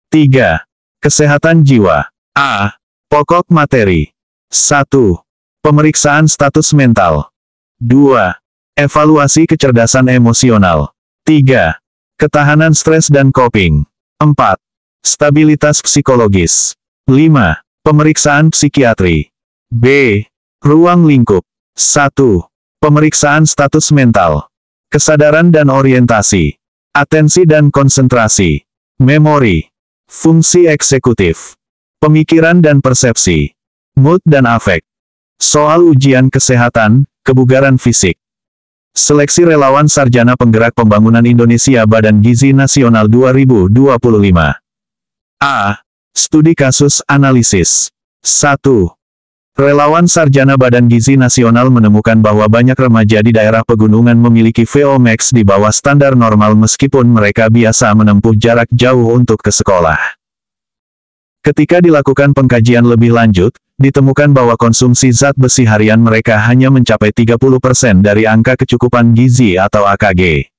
3. Kesehatan jiwa. A. Pokok materi. 1. Pemeriksaan status mental. 2. Evaluasi kecerdasan emosional. 3. Ketahanan stres dan coping. 4. Stabilitas psikologis. 5. Pemeriksaan psikiatri. B. Ruang lingkup. 1. Pemeriksaan status mental. Kesadaran dan orientasi. Atensi dan konsentrasi. Memori. Fungsi eksekutif. Pemikiran dan persepsi. Mood dan afek. Soal ujian kesehatan, kebugaran fisik. Seleksi relawan Sarjana Penggerak Pembangunan Indonesia Badan Gizi Nasional 2025. A. Studi kasus analisis. 1. Relawan Sarjana Badan Gizi Nasional menemukan bahwa banyak remaja di daerah pegunungan memiliki VO max di bawah standar normal meskipun mereka biasa menempuh jarak jauh untuk ke sekolah. Ketika dilakukan pengkajian lebih lanjut, ditemukan bahwa konsumsi zat besi harian mereka hanya mencapai 30% dari angka kecukupan gizi atau AKG.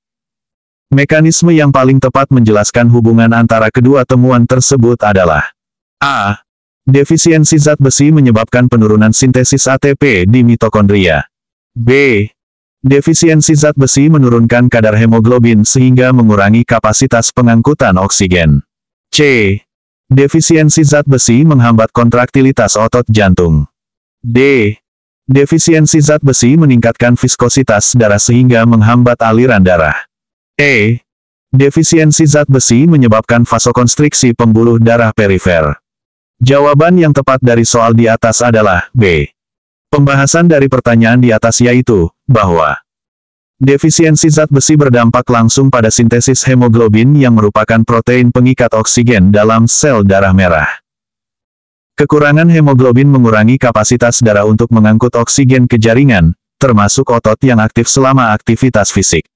Mekanisme yang paling tepat menjelaskan hubungan antara kedua temuan tersebut adalah A. Defisiensi zat besi menyebabkan penurunan sintesis ATP di mitokondria. B. Defisiensi zat besi menurunkan kadar hemoglobin sehingga mengurangi kapasitas pengangkutan oksigen. C. Defisiensi zat besi menghambat kontraktilitas otot jantung. D. Defisiensi zat besi meningkatkan viskositas darah sehingga menghambat aliran darah. E. Defisiensi zat besi menyebabkan vasokonstriksi pembuluh darah perifer. Jawaban yang tepat dari soal di atas adalah B. Pembahasan dari pertanyaan di atas yaitu, bahwa defisiensi zat besi berdampak langsung pada sintesis hemoglobin yang merupakan protein pengikat oksigen dalam sel darah merah. Kekurangan hemoglobin mengurangi kapasitas darah untuk mengangkut oksigen ke jaringan, termasuk otot yang aktif selama aktivitas fisik.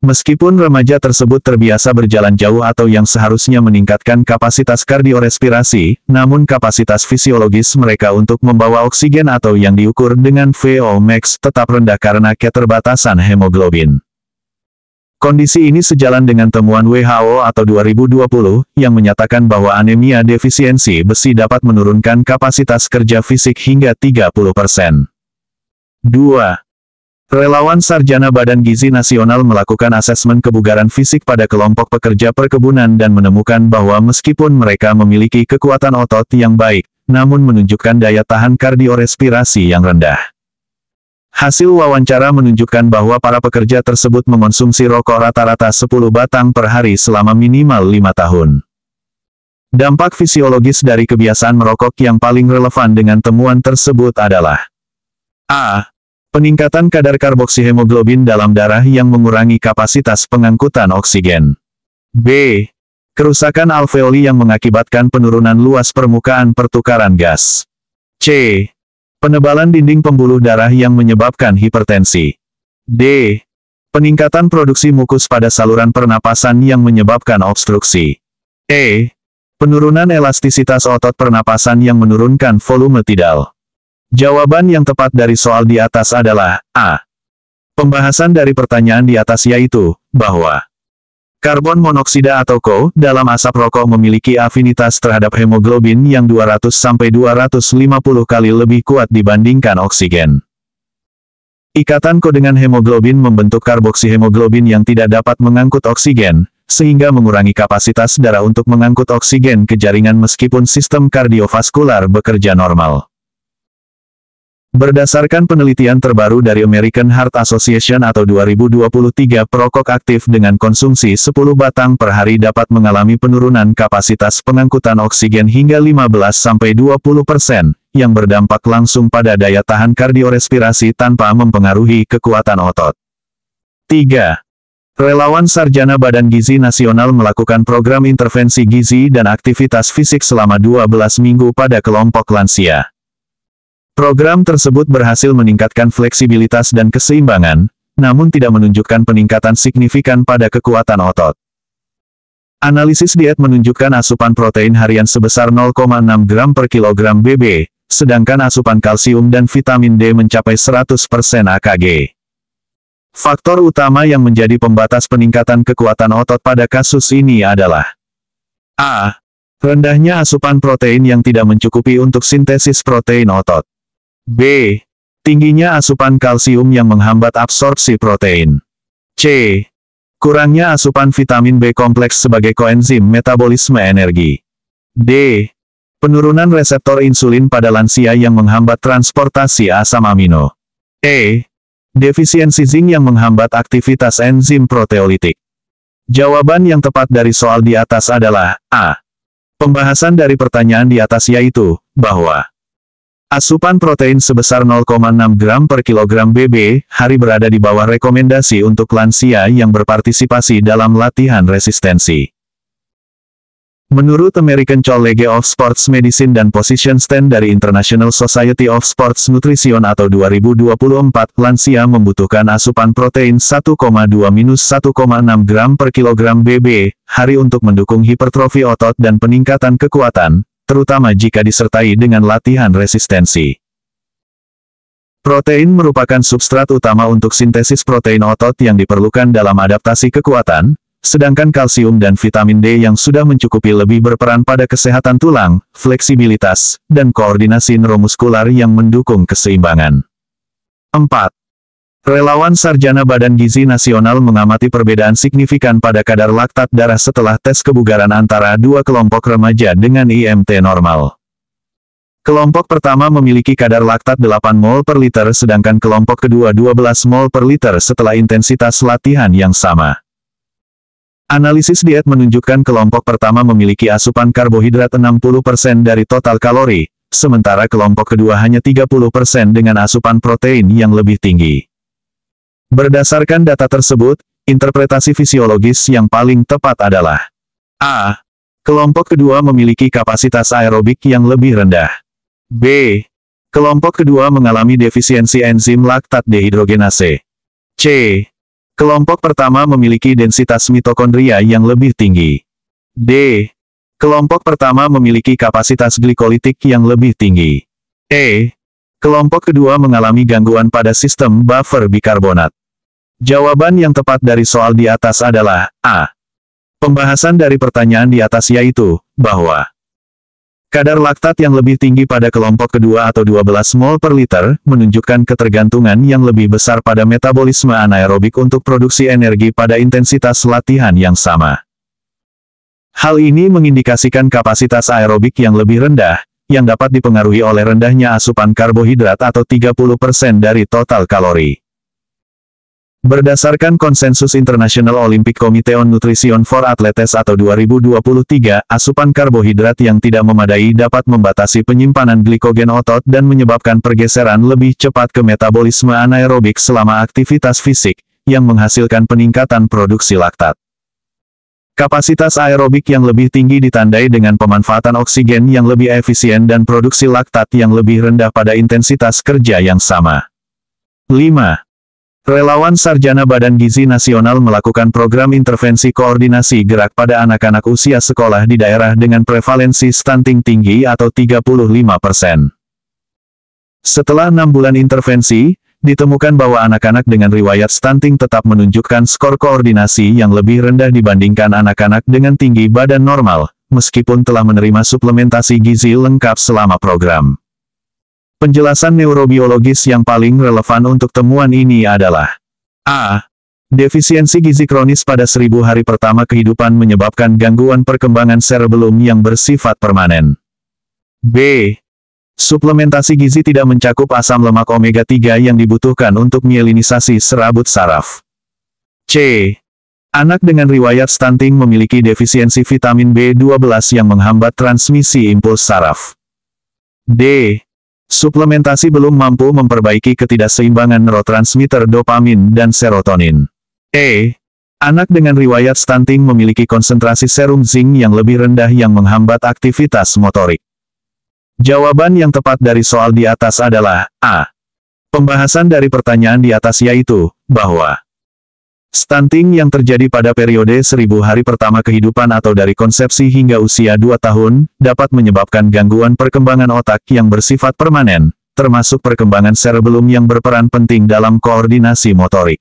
Meskipun remaja tersebut terbiasa berjalan jauh atau yang seharusnya meningkatkan kapasitas kardiorespirasi, namun kapasitas fisiologis mereka untuk membawa oksigen atau yang diukur dengan VO max tetap rendah karena keterbatasan hemoglobin. Kondisi ini sejalan dengan temuan WHO atau 2020, yang menyatakan bahwa anemia defisiensi besi dapat menurunkan kapasitas kerja fisik hingga 30%. 2. Relawan Sarjana Badan Gizi Nasional melakukan asesmen kebugaran fisik pada kelompok pekerja perkebunan dan menemukan bahwa meskipun mereka memiliki kekuatan otot yang baik, namun menunjukkan daya tahan kardiorespirasi yang rendah. Hasil wawancara menunjukkan bahwa para pekerja tersebut mengonsumsi rokok rata-rata 10 batang per hari selama minimal 5 tahun. Dampak fisiologis dari kebiasaan merokok yang paling relevan dengan temuan tersebut adalah A. Peningkatan kadar karboksihemoglobin dalam darah yang mengurangi kapasitas pengangkutan oksigen. B. Kerusakan alveoli yang mengakibatkan penurunan luas permukaan pertukaran gas. C. Penebalan dinding pembuluh darah yang menyebabkan hipertensi. D. Peningkatan produksi mukus pada saluran pernapasan yang menyebabkan obstruksi. E. Penurunan elastisitas otot pernapasan yang menurunkan volume tidal. Jawaban yang tepat dari soal di atas adalah A. Pembahasan dari pertanyaan di atas yaitu, bahwa karbon monoksida atau CO dalam asap rokok memiliki afinitas terhadap hemoglobin yang 200-250 kali lebih kuat dibandingkan oksigen. Ikatan CO dengan hemoglobin membentuk karboksihemoglobin yang tidak dapat mengangkut oksigen, sehingga mengurangi kapasitas darah untuk mengangkut oksigen ke jaringan meskipun sistem kardiovaskular bekerja normal. Berdasarkan penelitian terbaru dari American Heart Association atau 2023, perokok aktif dengan konsumsi 10 batang per hari dapat mengalami penurunan kapasitas pengangkutan oksigen hingga 15-20%, yang berdampak langsung pada daya tahan kardiorespirasi tanpa mempengaruhi kekuatan otot. 3. Relawan Sarjana Badan Gizi Nasional melakukan program intervensi gizi dan aktivitas fisik selama 12 minggu pada kelompok lansia. Program tersebut berhasil meningkatkan fleksibilitas dan keseimbangan, namun tidak menunjukkan peningkatan signifikan pada kekuatan otot. Analisis diet menunjukkan asupan protein harian sebesar 0,6 gram per kilogram BB, sedangkan asupan kalsium dan vitamin D mencapai 100% AKG. Faktor utama yang menjadi pembatas peningkatan kekuatan otot pada kasus ini adalah A. Rendahnya asupan protein yang tidak mencukupi untuk sintesis protein otot. B. Tingginya asupan kalsium yang menghambat absorpsi protein. C. Kurangnya asupan vitamin B kompleks sebagai koenzim metabolisme energi. D. Penurunan reseptor insulin pada lansia yang menghambat transportasi asam amino. E. Defisiensi zinc yang menghambat aktivitas enzim proteolitik. Jawaban yang tepat dari soal di atas adalah A. Pembahasan dari pertanyaan di atas yaitu, bahwa asupan protein sebesar 0,6 gram per kilogram BB, hari berada di bawah rekomendasi untuk lansia yang berpartisipasi dalam latihan resistensi. Menurut American College of Sports Medicine dan Position Stand dari International Society of Sports Nutrition atau 2024, lansia membutuhkan asupan protein 1,2-1,6 gram per kilogram BB, hari untuk mendukung hipertrofi otot dan peningkatan kekuatan, terutama jika disertai dengan latihan resistensi. Protein merupakan substrat utama untuk sintesis protein otot yang diperlukan dalam adaptasi kekuatan, sedangkan kalsium dan vitamin D yang sudah mencukupi lebih berperan pada kesehatan tulang, fleksibilitas, dan koordinasi neuromuskular yang mendukung keseimbangan. 4. Relawan Sarjana Badan Gizi Nasional mengamati perbedaan signifikan pada kadar laktat darah setelah tes kebugaran antara dua kelompok remaja dengan IMT normal. Kelompok pertama memiliki kadar laktat 8 mol per liter sedangkan kelompok kedua 12 mol per liter setelah intensitas latihan yang sama. Analisis diet menunjukkan kelompok pertama memiliki asupan karbohidrat 60% dari total kalori, sementara kelompok kedua hanya 30% dengan asupan protein yang lebih tinggi. Berdasarkan data tersebut, interpretasi fisiologis yang paling tepat adalah A. Kelompok kedua memiliki kapasitas aerobik yang lebih rendah. B. Kelompok kedua mengalami defisiensi enzim laktat dehidrogenase. C. Kelompok pertama memiliki densitas mitokondria yang lebih tinggi. D. Kelompok pertama memiliki kapasitas glikolitik yang lebih tinggi. E. Kelompok kedua mengalami gangguan pada sistem buffer bikarbonat. Jawaban yang tepat dari soal di atas adalah A. Pembahasan dari pertanyaan di atas yaitu, bahwa kadar laktat yang lebih tinggi pada kelompok kedua atau 12 mol per liter, menunjukkan ketergantungan yang lebih besar pada metabolisme anaerobik untuk produksi energi pada intensitas latihan yang sama. Hal ini mengindikasikan kapasitas aerobik yang lebih rendah, yang dapat dipengaruhi oleh rendahnya asupan karbohidrat atau 30% dari total kalori. Berdasarkan konsensus International Olympic Committee on Nutrition for Athletes atau 2023, asupan karbohidrat yang tidak memadai dapat membatasi penyimpanan glikogen otot dan menyebabkan pergeseran lebih cepat ke metabolisme anaerobik selama aktivitas fisik, yang menghasilkan peningkatan produksi laktat. Kapasitas aerobik yang lebih tinggi ditandai dengan pemanfaatan oksigen yang lebih efisien dan produksi laktat yang lebih rendah pada intensitas kerja yang sama. 5. Relawan Sarjana Badan Gizi Nasional melakukan program intervensi koordinasi gerak pada anak-anak usia sekolah di daerah dengan prevalensi stunting tinggi atau 35%. Setelah 6 bulan intervensi, ditemukan bahwa anak-anak dengan riwayat stunting tetap menunjukkan skor koordinasi yang lebih rendah dibandingkan anak-anak dengan tinggi badan normal, meskipun telah menerima suplementasi gizi lengkap selama program. Penjelasan neurobiologis yang paling relevan untuk temuan ini adalah A. Defisiensi gizi kronis pada 1000 hari pertama kehidupan menyebabkan gangguan perkembangan cerebellum yang bersifat permanen. B. Suplementasi gizi tidak mencakup asam lemak omega-3 yang dibutuhkan untuk mielinisasi serabut saraf. C. Anak dengan riwayat stunting memiliki defisiensi vitamin B12 yang menghambat transmisi impuls saraf. D. Suplementasi belum mampu memperbaiki ketidakseimbangan neurotransmitter dopamin dan serotonin. E. Anak dengan riwayat stunting memiliki konsentrasi serum zinc yang lebih rendah yang menghambat aktivitas motorik. Jawaban yang tepat dari soal di atas adalah A. Pembahasan dari pertanyaan di atas yaitu, bahwa stunting yang terjadi pada periode 1000 hari pertama kehidupan atau dari konsepsi hingga usia 2 tahun, dapat menyebabkan gangguan perkembangan otak yang bersifat permanen, termasuk perkembangan cerebellum yang berperan penting dalam koordinasi motorik.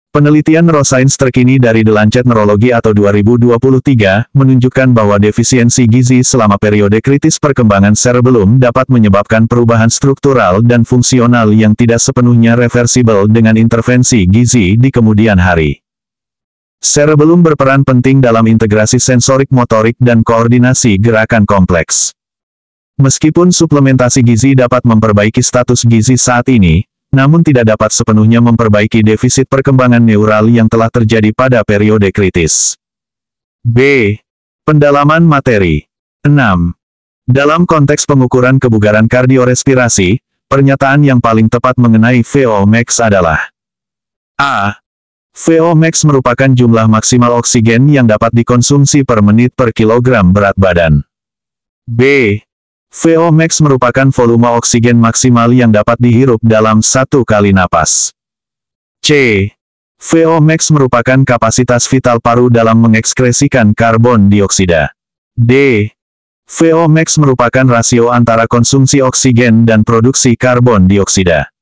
Penelitian neuroscience terkini dari The Lancet Neurology atau 2023 menunjukkan bahwa defisiensi gizi selama periode kritis perkembangan cerebellum dapat menyebabkan perubahan struktural dan fungsional yang tidak sepenuhnya reversibel dengan intervensi gizi di kemudian hari. Cerebellum berperan penting dalam integrasi sensorik motorik dan koordinasi gerakan kompleks. Meskipun suplementasi gizi dapat memperbaiki status gizi saat ini, namun tidak dapat sepenuhnya memperbaiki defisit perkembangan neural yang telah terjadi pada periode kritis. B. Pendalaman materi. 6. Dalam konteks pengukuran kebugaran kardiorespirasi, pernyataan yang paling tepat mengenai VO max adalah A. VO max merupakan jumlah maksimal oksigen yang dapat dikonsumsi per menit per kilogram berat badan. B. VO max merupakan volume oksigen maksimal yang dapat dihirup dalam satu kali napas. C. VO max merupakan kapasitas vital paru dalam mengekskresikan karbon dioksida. D. VO max merupakan rasio antara konsumsi oksigen dan produksi karbon dioksida.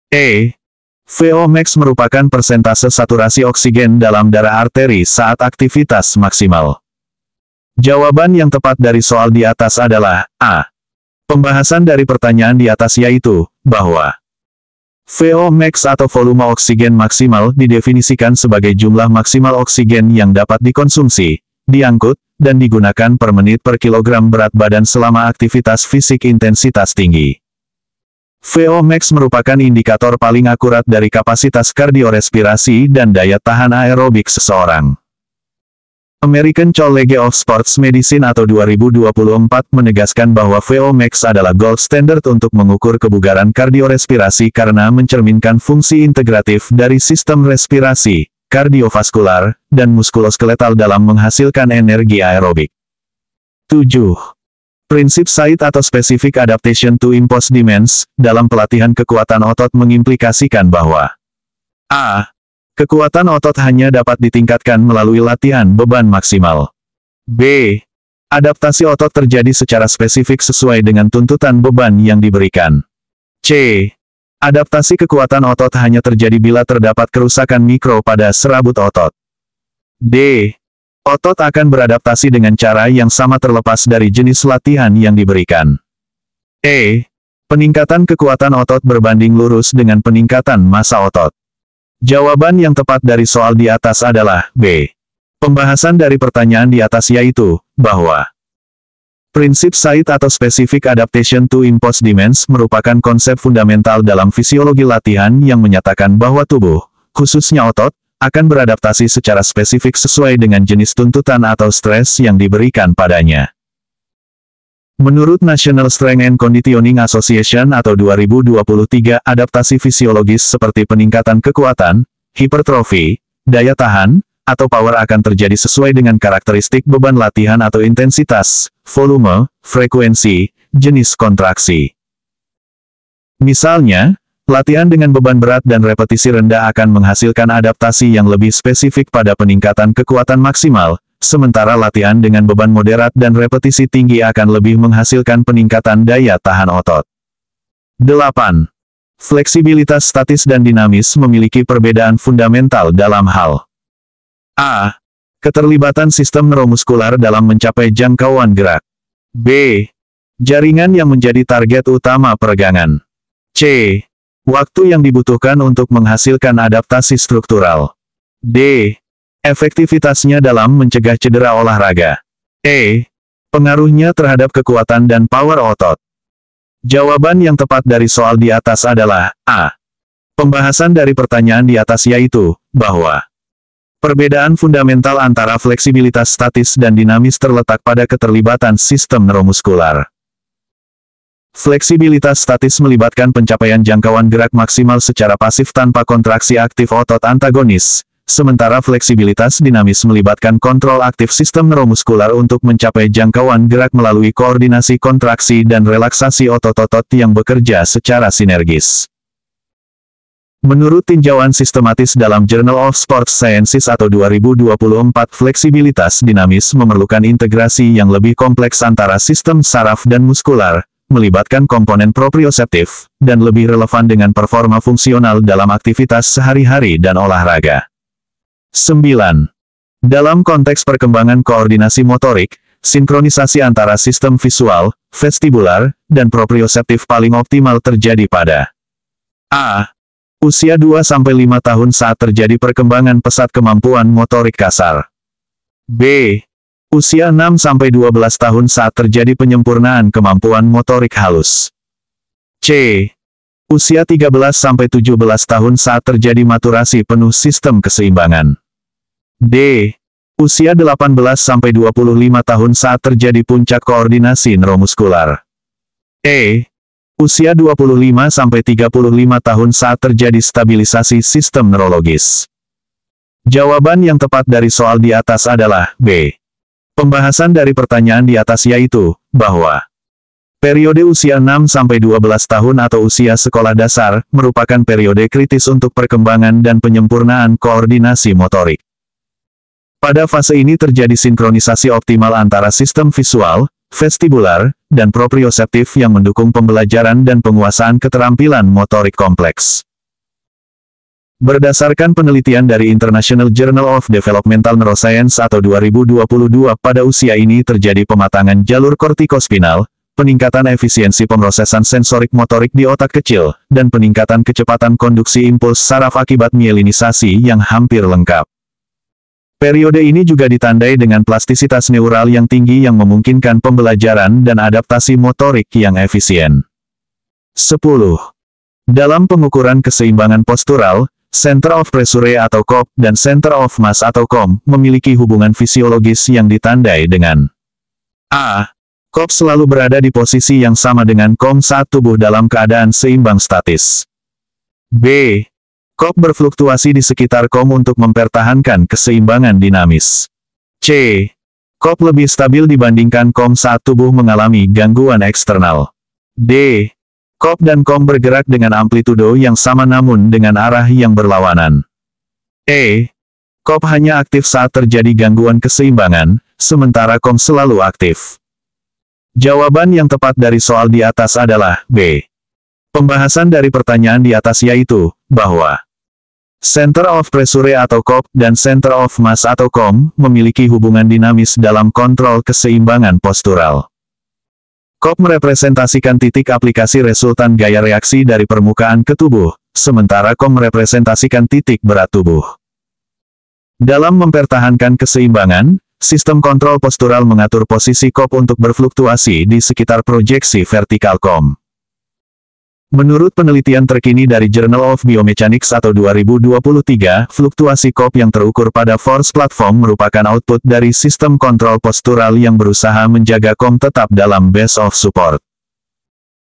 E. VO max merupakan persentase saturasi oksigen dalam darah arteri saat aktivitas maksimal. Jawaban yang tepat dari soal di atas adalah A. Pembahasan dari pertanyaan di atas yaitu, bahwa VO max atau volume oksigen maksimal didefinisikan sebagai jumlah maksimal oksigen yang dapat dikonsumsi, diangkut, dan digunakan per menit per kilogram berat badan selama aktivitas fisik intensitas tinggi. VO max merupakan indikator paling akurat dari kapasitas kardiorespirasi dan daya tahan aerobik seseorang. American College of Sports Medicine atau 2024 menegaskan bahwa VO max adalah gold standard untuk mengukur kebugaran kardiorespirasi karena mencerminkan fungsi integratif dari sistem respirasi, kardiovaskular, dan muskuloskeletal dalam menghasilkan energi aerobik. 7. Prinsip SAID atau Specific Adaptation to Imposed Demands, dalam pelatihan kekuatan otot mengimplikasikan bahwa A. Kekuatan otot hanya dapat ditingkatkan melalui latihan beban maksimal. B. Adaptasi otot terjadi secara spesifik sesuai dengan tuntutan beban yang diberikan. C. Adaptasi kekuatan otot hanya terjadi bila terdapat kerusakan mikro pada serabut otot. D. Otot akan beradaptasi dengan cara yang sama terlepas dari jenis latihan yang diberikan. E. Peningkatan kekuatan otot berbanding lurus dengan peningkatan massa otot. Jawaban yang tepat dari soal di atas adalah B. Pembahasan dari pertanyaan di atas yaitu, bahwa prinsip SAID atau Specific Adaptation to Imposed Demands merupakan konsep fundamental dalam fisiologi latihan yang menyatakan bahwa tubuh, khususnya otot, akan beradaptasi secara spesifik sesuai dengan jenis tuntutan atau stres yang diberikan padanya. Menurut National Strength and Conditioning Association atau 2023, adaptasi fisiologis seperti peningkatan kekuatan, hipertrofi, daya tahan, atau power akan terjadi sesuai dengan karakteristik beban latihan atau intensitas, volume, frekuensi, jenis kontraksi. Misalnya, latihan dengan beban berat dan repetisi rendah akan menghasilkan adaptasi yang lebih spesifik pada peningkatan kekuatan maksimal, sementara latihan dengan beban moderat dan repetisi tinggi akan lebih menghasilkan peningkatan daya tahan otot. 8. Fleksibilitas statis dan dinamis memiliki perbedaan fundamental dalam hal A. Keterlibatan sistem neuromuskular dalam mencapai jangkauan gerak. B. Jaringan yang menjadi target utama peregangan. C. Waktu yang dibutuhkan untuk menghasilkan adaptasi struktural. D. Efektivitasnya dalam mencegah cedera olahraga. E. Pengaruhnya terhadap kekuatan dan power otot. Jawaban yang tepat dari soal di atas adalah A. Pembahasan dari pertanyaan di atas yaitu, bahwa perbedaan fundamental antara fleksibilitas statis dan dinamis terletak pada keterlibatan sistem neuromuskular. Fleksibilitas statis melibatkan pencapaian jangkauan gerak maksimal secara pasif tanpa kontraksi aktif otot antagonis, sementara fleksibilitas dinamis melibatkan kontrol aktif sistem neuromuskular untuk mencapai jangkauan gerak melalui koordinasi kontraksi dan relaksasi otot-otot yang bekerja secara sinergis. Menurut tinjauan sistematis dalam Journal of Sports Sciences atau 2024, fleksibilitas dinamis memerlukan integrasi yang lebih kompleks antara sistem saraf dan muskular, melibatkan komponen proprioseptif, dan lebih relevan dengan performa fungsional dalam aktivitas sehari-hari dan olahraga. 9. Dalam konteks perkembangan koordinasi motorik, sinkronisasi antara sistem visual, vestibular, dan proprioseptif paling optimal terjadi pada A. Usia 2-5 tahun saat terjadi perkembangan pesat kemampuan motorik kasar. B. Usia 6-12 tahun saat terjadi penyempurnaan kemampuan motorik halus. C. Usia 13-17 tahun saat terjadi maturasi penuh sistem keseimbangan. D. Usia 18-25 tahun saat terjadi puncak koordinasi neuromuskular. E. Usia 25-35 tahun saat terjadi stabilisasi sistem neurologis. Jawaban yang tepat dari soal di atas adalah B. Pembahasan dari pertanyaan di atas yaitu, bahwa periode usia 6-12 tahun atau usia sekolah dasar, merupakan periode kritis untuk perkembangan dan penyempurnaan koordinasi motorik. Pada fase ini terjadi sinkronisasi optimal antara sistem visual, vestibular, dan proprioseptif yang mendukung pembelajaran dan penguasaan keterampilan motorik kompleks. Berdasarkan penelitian dari International Journal of Developmental Neuroscience atau 2022, pada usia ini terjadi pematangan jalur kortikospinal, peningkatan efisiensi pemrosesan sensorik motorik di otak kecil, dan peningkatan kecepatan konduksi impuls saraf akibat mielinisasi yang hampir lengkap. Periode ini juga ditandai dengan plastisitas neural yang tinggi yang memungkinkan pembelajaran dan adaptasi motorik yang efisien. 10. Dalam pengukuran keseimbangan postural, Center of Pressure atau COP, dan Center of Mass atau COM, memiliki hubungan fisiologis yang ditandai dengan A. COP selalu berada di posisi yang sama dengan COM saat tubuh dalam keadaan seimbang statis. B. COP berfluktuasi di sekitar COM untuk mempertahankan keseimbangan dinamis. C. COP lebih stabil dibandingkan COM saat tubuh mengalami gangguan eksternal. D. COP dan COM bergerak dengan amplitudo yang sama namun dengan arah yang berlawanan. E. COP hanya aktif saat terjadi gangguan keseimbangan, sementara COM selalu aktif. Jawaban yang tepat dari soal di atas adalah B. Pembahasan dari pertanyaan di atas yaitu, bahwa Center of Pressure atau COP dan Center of Mass atau COM memiliki hubungan dinamis dalam kontrol keseimbangan postural. COP merepresentasikan titik aplikasi resultan gaya reaksi dari permukaan ke tubuh, sementara COM merepresentasikan titik berat tubuh. Dalam mempertahankan keseimbangan, sistem kontrol postural mengatur posisi COP untuk berfluktuasi di sekitar proyeksi vertikal COM. Menurut penelitian terkini dari Journal of Biomechanics atau 2023, fluktuasi COP yang terukur pada force platform merupakan output dari sistem kontrol postural yang berusaha menjaga COM tetap dalam base of support.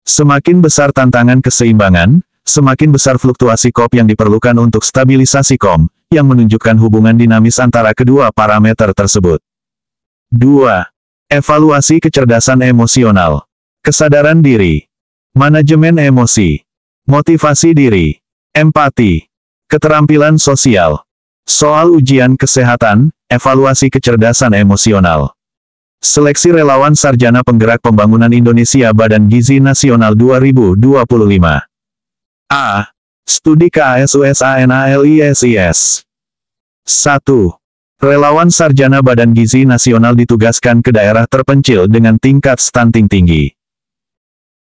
Semakin besar tantangan keseimbangan, semakin besar fluktuasi COP yang diperlukan untuk stabilisasi COM, yang menunjukkan hubungan dinamis antara kedua parameter tersebut. 2. Evaluasi kecerdasan emosional. Kesadaran diri. Manajemen emosi, motivasi diri, empati, keterampilan sosial. Soal ujian kesehatan, evaluasi kecerdasan emosional. Seleksi relawan Sarjana Penggerak Pembangunan Indonesia Badan Gizi Nasional 2025. A. Studi KASUSANALISIS. 1. Relawan Sarjana Badan Gizi Nasional ditugaskan ke daerah terpencil dengan tingkat stunting tinggi.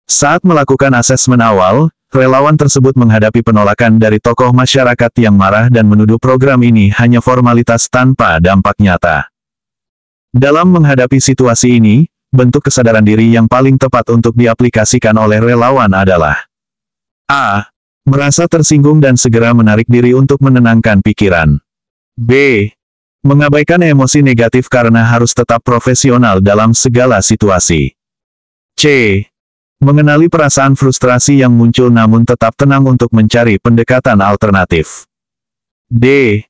Saat melakukan asesmen awal, relawan tersebut menghadapi penolakan dari tokoh masyarakat yang marah dan menuduh program ini hanya formalitas tanpa dampak nyata. Dalam menghadapi situasi ini, bentuk kesadaran diri yang paling tepat untuk diaplikasikan oleh relawan adalah A. Merasa tersinggung dan segera menarik diri untuk menenangkan pikiran. B. Mengabaikan emosi negatif karena harus tetap profesional dalam segala situasi. C. Mengenali perasaan frustrasi yang muncul namun tetap tenang untuk mencari pendekatan alternatif. D.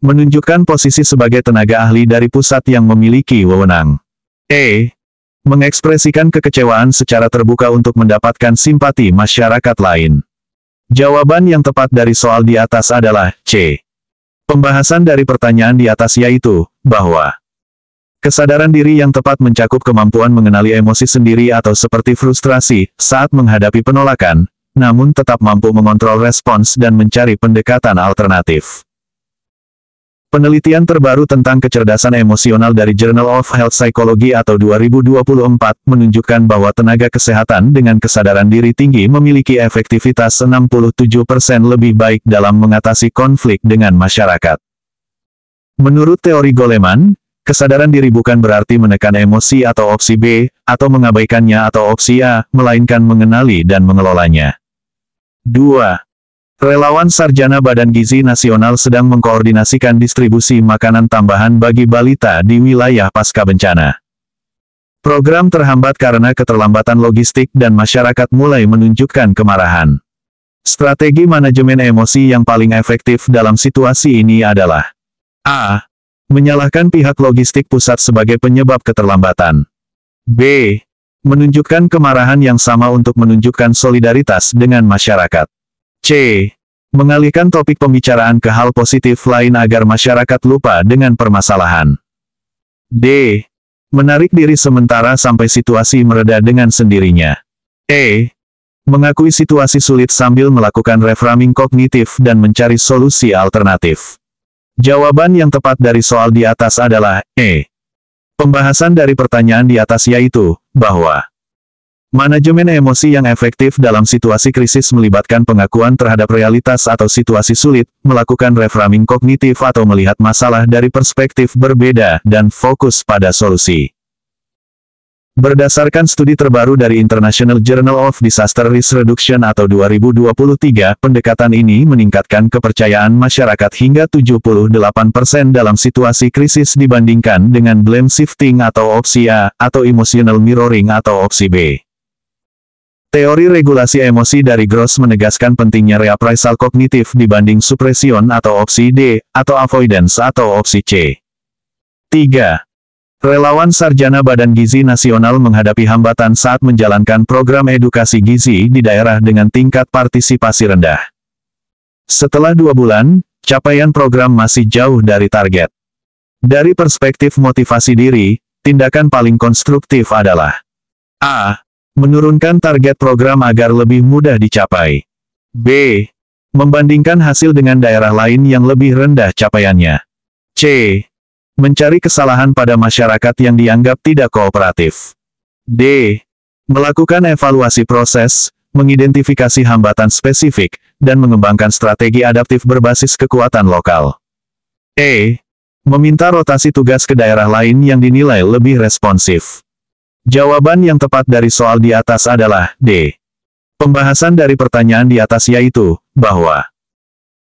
Menunjukkan posisi sebagai tenaga ahli dari pusat yang memiliki wewenang. E. Mengekspresikan kekecewaan secara terbuka untuk mendapatkan simpati masyarakat lain. Jawaban yang tepat dari soal di atas adalah C. Pembahasan dari pertanyaan di atas yaitu, bahwa Kesadaran diri yang tepat mencakup kemampuan mengenali emosi sendiri atau seperti frustrasi saat menghadapi penolakan, namun tetap mampu mengontrol respons dan mencari pendekatan alternatif. Penelitian terbaru tentang kecerdasan emosional dari Journal of Health Psychology atau 2024 menunjukkan bahwa tenaga kesehatan dengan kesadaran diri tinggi memiliki efektivitas 67% lebih baik dalam mengatasi konflik dengan masyarakat. Menurut teori Goleman, kesadaran diri bukan berarti menekan emosi atau opsi B, atau mengabaikannya atau opsi A, melainkan mengenali dan mengelolanya. 2. Relawan Sarjana Badan Gizi Nasional sedang mengkoordinasikan distribusi makanan tambahan bagi balita di wilayah pasca bencana. Program terhambat karena keterlambatan logistik dan masyarakat mulai menunjukkan kemarahan. Strategi manajemen emosi yang paling efektif dalam situasi ini adalah A. Menyalahkan pihak logistik pusat sebagai penyebab keterlambatan. B. Menunjukkan kemarahan yang sama untuk menunjukkan solidaritas dengan masyarakat. C. Mengalihkan topik pembicaraan ke hal positif lain agar masyarakat lupa dengan permasalahan. D. Menarik diri sementara sampai situasi mereda dengan sendirinya. E. Mengakui situasi sulit sambil melakukan reframing kognitif dan mencari solusi alternatif. Jawaban yang tepat dari soal di atas adalah E. Pembahasan dari pertanyaan di atas yaitu, bahwa manajemen emosi yang efektif dalam situasi krisis melibatkan pengakuan terhadap realitas atau situasi sulit, melakukan reframing kognitif atau melihat masalah dari perspektif berbeda dan fokus pada solusi. Berdasarkan studi terbaru dari International Journal of Disaster Risk Reduction atau 2023, pendekatan ini meningkatkan kepercayaan masyarakat hingga 78% dalam situasi krisis dibandingkan dengan blame shifting atau opsi A, atau emotional mirroring atau opsi B. Teori regulasi emosi dari Gross menegaskan pentingnya reappraisal kognitif dibanding supresion atau opsi D, atau avoidance atau opsi C. 3. Relawan Sarjana Badan Gizi Nasional menghadapi hambatan saat menjalankan program edukasi gizi di daerah dengan tingkat partisipasi rendah. Setelah 2 bulan, capaian program masih jauh dari target. Dari perspektif motivasi diri, tindakan paling konstruktif adalah A. Menurunkan target program agar lebih mudah dicapai. B. Membandingkan hasil dengan daerah lain yang lebih rendah capaiannya. C. Mencari kesalahan pada masyarakat yang dianggap tidak kooperatif. D. Melakukan evaluasi proses, mengidentifikasi hambatan spesifik, dan mengembangkan strategi adaptif berbasis kekuatan lokal. E. Meminta rotasi tugas ke daerah lain yang dinilai lebih responsif. Jawaban yang tepat dari soal di atas adalah D. Pembahasan dari pertanyaan di atas yaitu, bahwa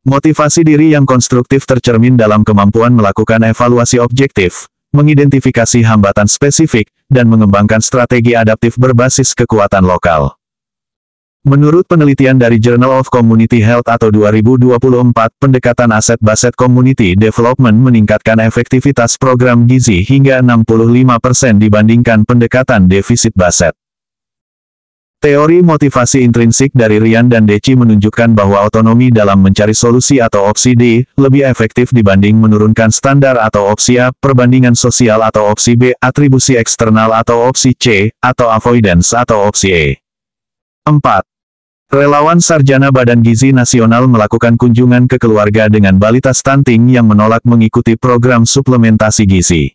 motivasi diri yang konstruktif tercermin dalam kemampuan melakukan evaluasi objektif, mengidentifikasi hambatan spesifik, dan mengembangkan strategi adaptif berbasis kekuatan lokal. Menurut penelitian dari Journal of Community Health atau 2024, pendekatan Asset-Based Community Development meningkatkan efektivitas program gizi hingga 65% dibandingkan pendekatan defisit based. Teori motivasi intrinsik dari Ryan dan Deci menunjukkan bahwa otonomi dalam mencari solusi atau opsi D, lebih efektif dibanding menurunkan standar atau opsi A, perbandingan sosial atau opsi B, atribusi eksternal atau opsi C, atau avoidance atau opsi E. 4. Relawan Sarjana Badan Gizi Nasional melakukan kunjungan ke keluarga dengan balita stunting yang menolak mengikuti program suplementasi gizi.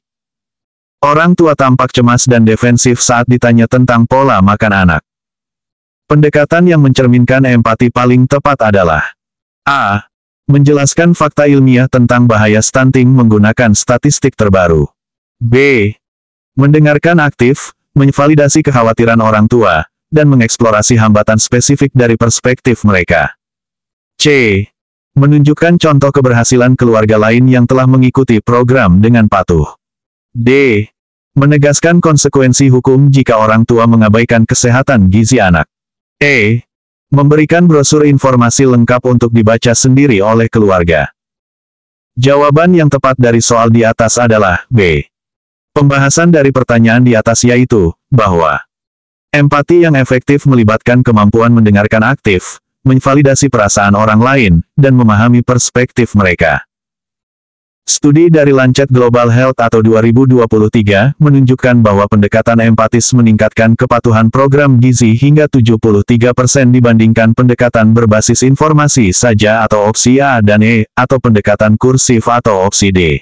Orang tua tampak cemas dan defensif saat ditanya tentang pola makan anak. Pendekatan yang mencerminkan empati paling tepat adalah A. Menjelaskan fakta ilmiah tentang bahaya stunting menggunakan statistik terbaru. B. Mendengarkan aktif, menvalidasi kekhawatiran orang tua, dan mengeksplorasi hambatan spesifik dari perspektif mereka. C. Menunjukkan contoh keberhasilan keluarga lain yang telah mengikuti program dengan patuh. D. Menegaskan konsekuensi hukum jika orang tua mengabaikan kesehatan gizi anak. E. Memberikan brosur informasi lengkap untuk dibaca sendiri oleh keluarga. Jawaban yang tepat dari soal di atas adalah B. Pembahasan dari pertanyaan di atas yaitu, bahwa empati yang efektif melibatkan kemampuan mendengarkan aktif, menvalidasi perasaan orang lain, dan memahami perspektif mereka. Studi dari Lancet Global Health atau 2023 menunjukkan bahwa pendekatan empatis meningkatkan kepatuhan program gizi hingga 73% dibandingkan pendekatan berbasis informasi saja atau opsi A dan E, atau pendekatan kursif atau opsi D.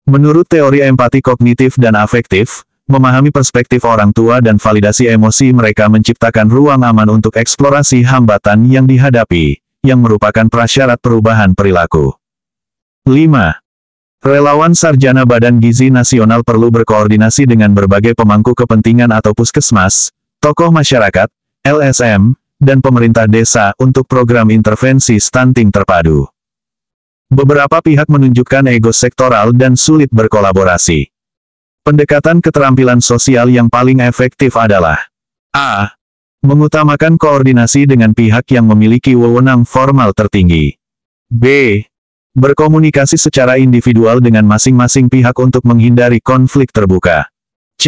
Menurut teori empati kognitif dan afektif, memahami perspektif orang tua dan validasi emosi mereka menciptakan ruang aman untuk eksplorasi hambatan yang dihadapi, yang merupakan prasyarat perubahan perilaku. 5. Relawan Sarjana Badan Gizi Nasional perlu berkoordinasi dengan berbagai pemangku kepentingan atau puskesmas, tokoh masyarakat, LSM, dan pemerintah desa untuk program intervensi stunting terpadu. Beberapa pihak menunjukkan ego sektoral dan sulit berkolaborasi. Pendekatan keterampilan sosial yang paling efektif adalah A. Mengutamakan koordinasi dengan pihak yang memiliki wewenang formal tertinggi. B. Berkomunikasi secara individual dengan masing-masing pihak untuk menghindari konflik terbuka. C.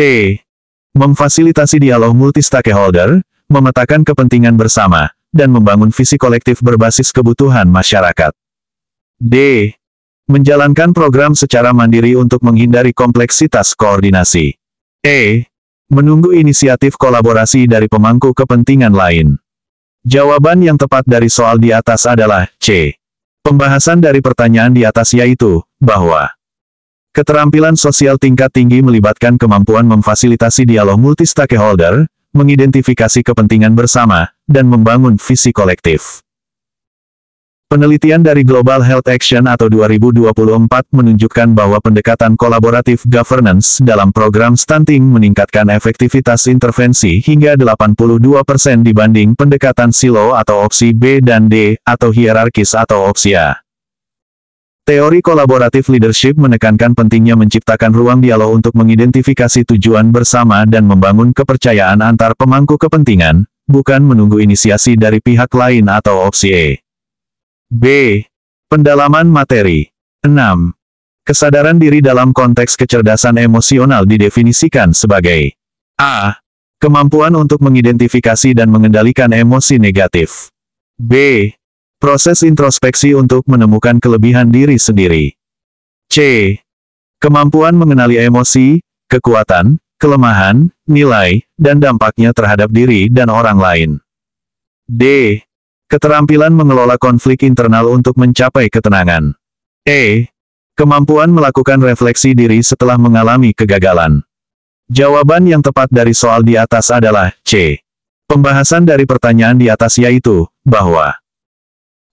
Memfasilitasi dialog multi-stakeholder, memetakan kepentingan bersama, dan membangun visi kolektif berbasis kebutuhan masyarakat. D. Menjalankan program secara mandiri untuk menghindari kompleksitas koordinasi. E. Menunggu inisiatif kolaborasi dari pemangku kepentingan lain. Jawaban yang tepat dari soal di atas adalah C. Pembahasan dari pertanyaan di atas yaitu, bahwa keterampilan sosial tingkat tinggi melibatkan kemampuan memfasilitasi dialog multi-stakeholder, mengidentifikasi kepentingan bersama, dan membangun visi kolektif. Penelitian dari Global Health Action atau 2024 menunjukkan bahwa pendekatan kolaboratif governance dalam program stunting meningkatkan efektivitas intervensi hingga 82% dibanding pendekatan silo atau opsi B dan D, atau hierarkis atau opsi A. Teori kolaboratif leadership menekankan pentingnya menciptakan ruang dialog untuk mengidentifikasi tujuan bersama dan membangun kepercayaan antar pemangku kepentingan, bukan menunggu inisiasi dari pihak lain atau opsi E. B. Pendalaman materi. 6. Kesadaran diri dalam konteks kecerdasan emosional didefinisikan sebagai A. Kemampuan untuk mengidentifikasi dan mengendalikan emosi negatif. B. Proses introspeksi untuk menemukan kelebihan diri sendiri. C. Kemampuan mengenali emosi, kekuatan, kelemahan, nilai, dan dampaknya terhadap diri dan orang lain. D. Keterampilan mengelola konflik internal untuk mencapai ketenangan. E. Kemampuan melakukan refleksi diri setelah mengalami kegagalan. Jawaban yang tepat dari soal di atas adalah C. Pembahasan dari pertanyaan di atas yaitu, bahwa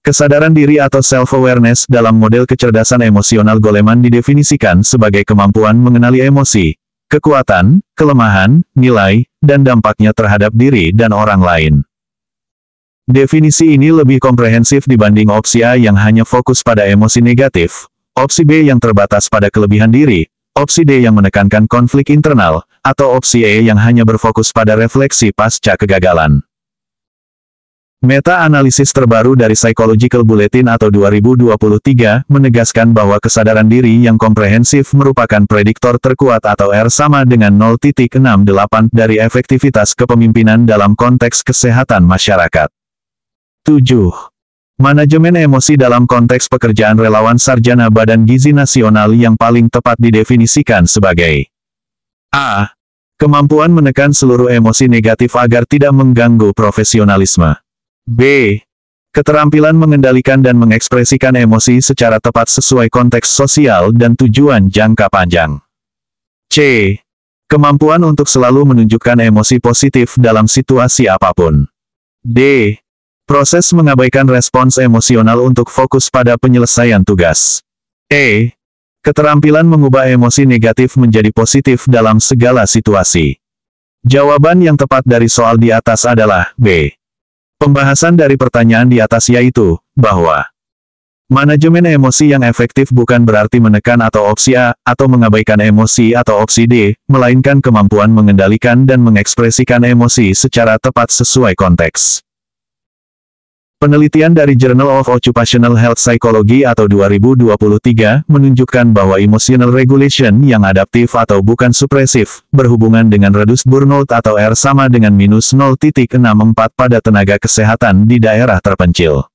kesadaran diri atau self-awareness dalam model kecerdasan emosional Goleman didefinisikan sebagai kemampuan mengenali emosi, kekuatan, kelemahan, nilai, dan dampaknya terhadap diri dan orang lain. Definisi ini lebih komprehensif dibanding opsi A yang hanya fokus pada emosi negatif, opsi B yang terbatas pada kelebihan diri, opsi D yang menekankan konflik internal, atau opsi E yang hanya berfokus pada refleksi pasca kegagalan. Meta-analisis terbaru dari Psychological Bulletin atau 2023 menegaskan bahwa kesadaran diri yang komprehensif merupakan prediktor terkuat atau R sama dengan 0,68 dari efektivitas kepemimpinan dalam konteks kesehatan masyarakat. 7. Manajemen emosi dalam konteks pekerjaan relawan sarjana Badan Gizi Nasional yang paling tepat didefinisikan sebagai A. Kemampuan menekan seluruh emosi negatif agar tidak mengganggu profesionalisme. B. Keterampilan mengendalikan dan mengekspresikan emosi secara tepat sesuai konteks sosial dan tujuan jangka panjang. C. Kemampuan untuk selalu menunjukkan emosi positif dalam situasi apapun. D. Proses mengabaikan respons emosional untuk fokus pada penyelesaian tugas. E. Keterampilan mengubah emosi negatif menjadi positif dalam segala situasi. Jawaban yang tepat dari soal di atas adalah B. Pembahasan dari pertanyaan di atas yaitu, bahwa manajemen emosi yang efektif bukan berarti menekan atau opsi A, atau mengabaikan emosi atau opsi D, melainkan kemampuan mengendalikan dan mengekspresikan emosi secara tepat sesuai konteks. Penelitian dari Journal of Occupational Health Psychology atau 2023 menunjukkan bahwa emotional regulation yang adaptif atau bukan supresif, berhubungan dengan reduced burnout atau R sama dengan minus 0,64 pada tenaga kesehatan di daerah terpencil.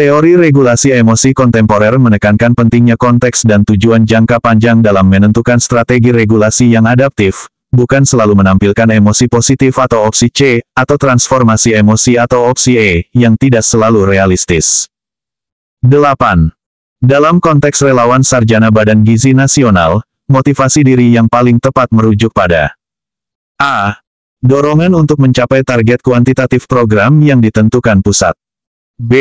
Teori regulasi emosi kontemporer menekankan pentingnya konteks dan tujuan jangka panjang dalam menentukan strategi regulasi yang adaptif, bukan selalu menampilkan emosi positif atau opsi C, atau transformasi emosi atau opsi E, yang tidak selalu realistis. 8. Dalam konteks relawan sarjana Badan Gizi Nasional, motivasi diri yang paling tepat merujuk pada A. Dorongan untuk mencapai target kuantitatif program yang ditentukan pusat. B.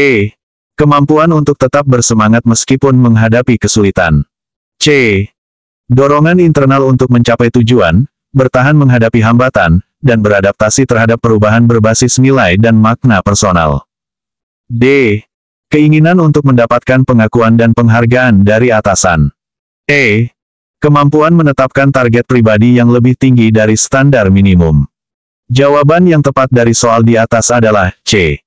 Kemampuan untuk tetap bersemangat meskipun menghadapi kesulitan. C. Dorongan internal untuk mencapai tujuan, bertahan menghadapi hambatan, dan beradaptasi terhadap perubahan berbasis nilai dan makna personal. D. Keinginan untuk mendapatkan pengakuan dan penghargaan dari atasan. E. Kemampuan menetapkan target pribadi yang lebih tinggi dari standar minimum. Jawaban yang tepat dari soal di atas adalah C.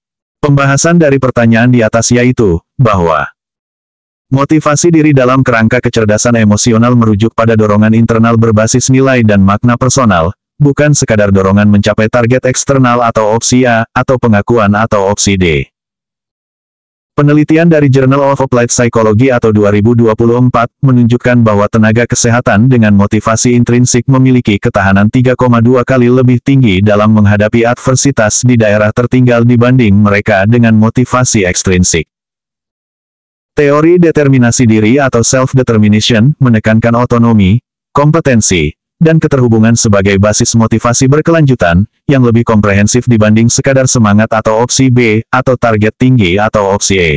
Pembahasan dari pertanyaan di atas yaitu, bahwa motivasi diri dalam kerangka kecerdasan emosional merujuk pada dorongan internal berbasis nilai dan makna personal, bukan sekadar dorongan mencapai target eksternal atau opsi A, atau pengakuan atau opsi D. Penelitian dari Journal of Applied Psychology atau 2024 menunjukkan bahwa tenaga kesehatan dengan motivasi intrinsik memiliki ketahanan 3,2 kali lebih tinggi dalam menghadapi adversitas di daerah tertinggal dibanding mereka dengan motivasi ekstrinsik. Teori determinasi diri atau self-determination menekankan otonomi, kompetensi, dan keterhubungan sebagai basis motivasi berkelanjutan, yang lebih komprehensif dibanding sekadar semangat atau opsi B, atau target tinggi atau opsi E.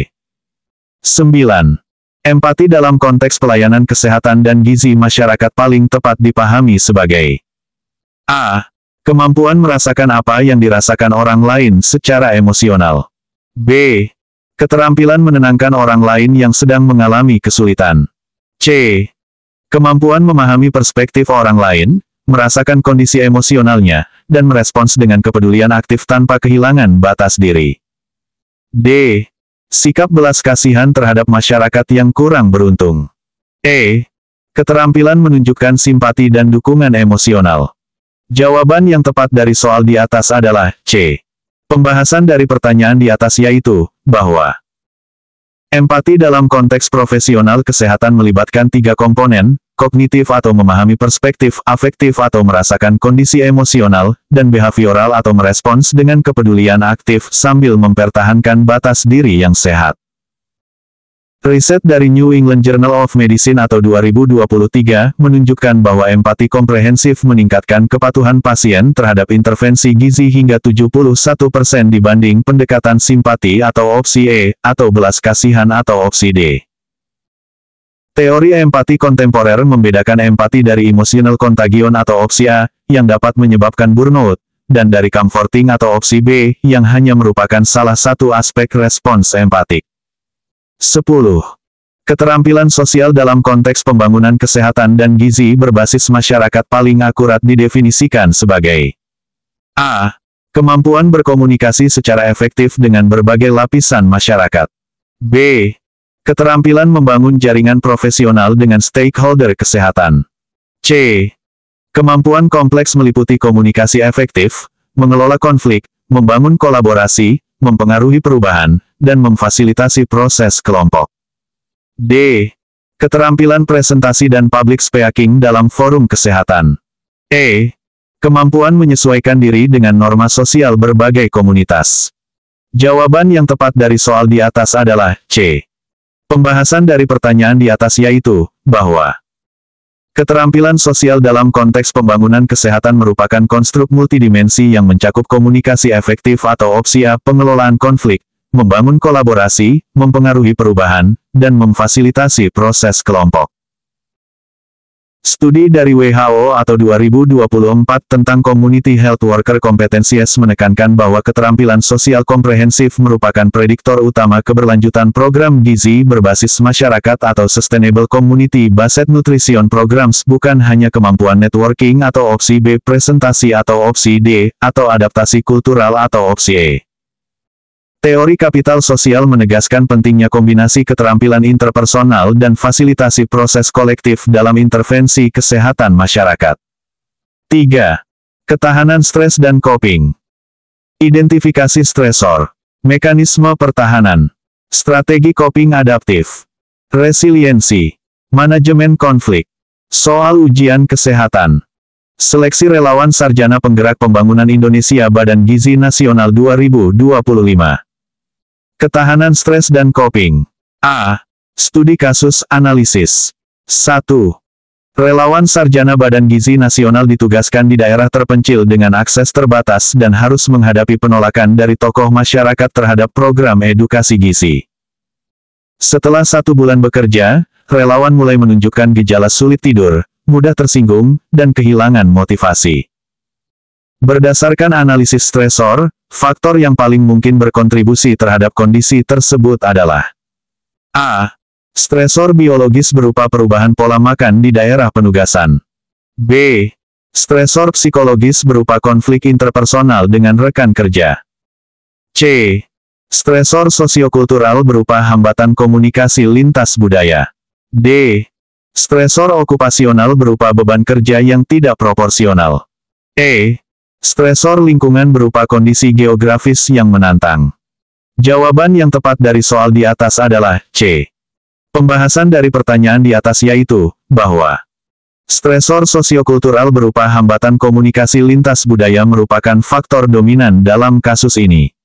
9. Empati dalam konteks pelayanan kesehatan dan gizi masyarakat paling tepat dipahami sebagai A. Kemampuan merasakan apa yang dirasakan orang lain secara emosional. B. Keterampilan menenangkan orang lain yang sedang mengalami kesulitan. C. Kemampuan memahami perspektif orang lain, merasakan kondisi emosionalnya, dan merespons dengan kepedulian aktif tanpa kehilangan batas diri. D. Sikap belas kasihan terhadap masyarakat yang kurang beruntung. E. Keterampilan menunjukkan simpati dan dukungan emosional. Jawaban yang tepat dari soal di atas adalah C. Pembahasan dari pertanyaan di atas yaitu, bahwa empati dalam konteks profesional kesehatan melibatkan 3 komponen, kognitif atau memahami perspektif, afektif atau merasakan kondisi emosional, dan behavioral atau merespons dengan kepedulian aktif sambil mempertahankan batas diri yang sehat. Riset dari New England Journal of Medicine atau 2023 menunjukkan bahwa empati komprehensif meningkatkan kepatuhan pasien terhadap intervensi gizi hingga 71% dibanding pendekatan simpati atau opsi E, atau belas kasihan atau opsi D. Teori empati kontemporer membedakan empati dari emotional contagion atau opsi A, yang dapat menyebabkan burnout, dan dari comforting atau opsi B, yang hanya merupakan salah satu aspek respons empatik. 10. Keterampilan sosial dalam konteks pembangunan kesehatan dan gizi berbasis masyarakat paling akurat didefinisikan sebagai A. Kemampuan berkomunikasi secara efektif dengan berbagai lapisan masyarakat. B. Keterampilan membangun jaringan profesional dengan stakeholder kesehatan. C. Kemampuan kompleks meliputi komunikasi efektif, mengelola konflik, membangun kolaborasi, mempengaruhi perubahan, dan memfasilitasi proses kelompok. D. Keterampilan presentasi dan public speaking dalam forum kesehatan. E. Kemampuan menyesuaikan diri dengan norma sosial berbagai komunitas. Jawaban yang tepat dari soal di atas adalah C. Pembahasan dari pertanyaan di atas yaitu, bahwa keterampilan sosial dalam konteks pembangunan kesehatan merupakan konstruk multidimensi yang mencakup komunikasi efektif atau opsi A, pengelolaan konflik, membangun kolaborasi, mempengaruhi perubahan, dan memfasilitasi proses kelompok. Studi dari WHO atau 2024 tentang Community Health Worker Competencies menekankan bahwa keterampilan sosial komprehensif merupakan prediktor utama keberlanjutan program gizi berbasis masyarakat atau Sustainable Community Based Nutrition Programs, bukan hanya kemampuan networking atau opsi B, presentasi atau opsi D, atau adaptasi kultural atau opsi E. Teori kapital sosial menegaskan pentingnya kombinasi keterampilan interpersonal dan fasilitasi proses kolektif dalam intervensi kesehatan masyarakat. 3. Ketahanan stres dan coping. Identifikasi stresor. Mekanisme pertahanan. Strategi coping adaptif. Resiliensi. Manajemen konflik. Soal ujian kesehatan. Seleksi relawan Sarjana Penggerak Pembangunan Indonesia Badan Gizi Nasional 2025. Ketahanan stres dan coping. A. Studi kasus analisis. 1. Relawan Sarjana Badan Gizi Nasional ditugaskan di daerah terpencil dengan akses terbatas dan harus menghadapi penolakan dari tokoh masyarakat terhadap program edukasi gizi. Setelah 1 bulan bekerja, relawan mulai menunjukkan gejala sulit tidur, mudah tersinggung, dan kehilangan motivasi. Berdasarkan analisis stresor, faktor yang paling mungkin berkontribusi terhadap kondisi tersebut adalah A. Stresor biologis berupa perubahan pola makan di daerah penugasan. B. Stresor psikologis berupa konflik interpersonal dengan rekan kerja. C. Stresor sosiokultural berupa hambatan komunikasi lintas budaya. D. Stresor okupasional berupa beban kerja yang tidak proporsional. E. Stresor lingkungan berupa kondisi geografis yang menantang. Jawaban yang tepat dari soal di atas adalah C. Pembahasan dari pertanyaan di atas yaitu, bahwa stresor sosiokultural berupa hambatan komunikasi lintas budaya merupakan faktor dominan dalam kasus ini.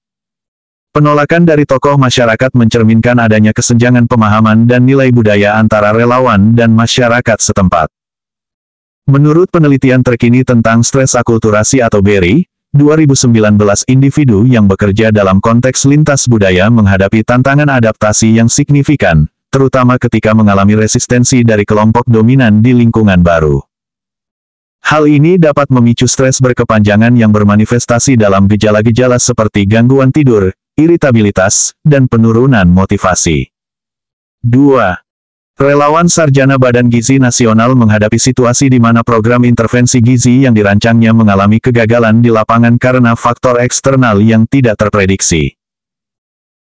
Penolakan dari tokoh masyarakat mencerminkan adanya kesenjangan pemahaman dan nilai budaya antara relawan dan masyarakat setempat. Menurut penelitian terkini tentang stres akulturasi atau BERI, 2019 individu yang bekerja dalam konteks lintas budaya menghadapi tantangan adaptasi yang signifikan, terutama ketika mengalami resistensi dari kelompok dominan di lingkungan baru. Hal ini dapat memicu stres berkepanjangan yang bermanifestasi dalam gejala-gejala seperti gangguan tidur, iritabilitas, dan penurunan motivasi. 2. Relawan Sarjana Badan Gizi Nasional menghadapi situasi di mana program intervensi gizi yang dirancangnya mengalami kegagalan di lapangan karena faktor eksternal yang tidak terprediksi.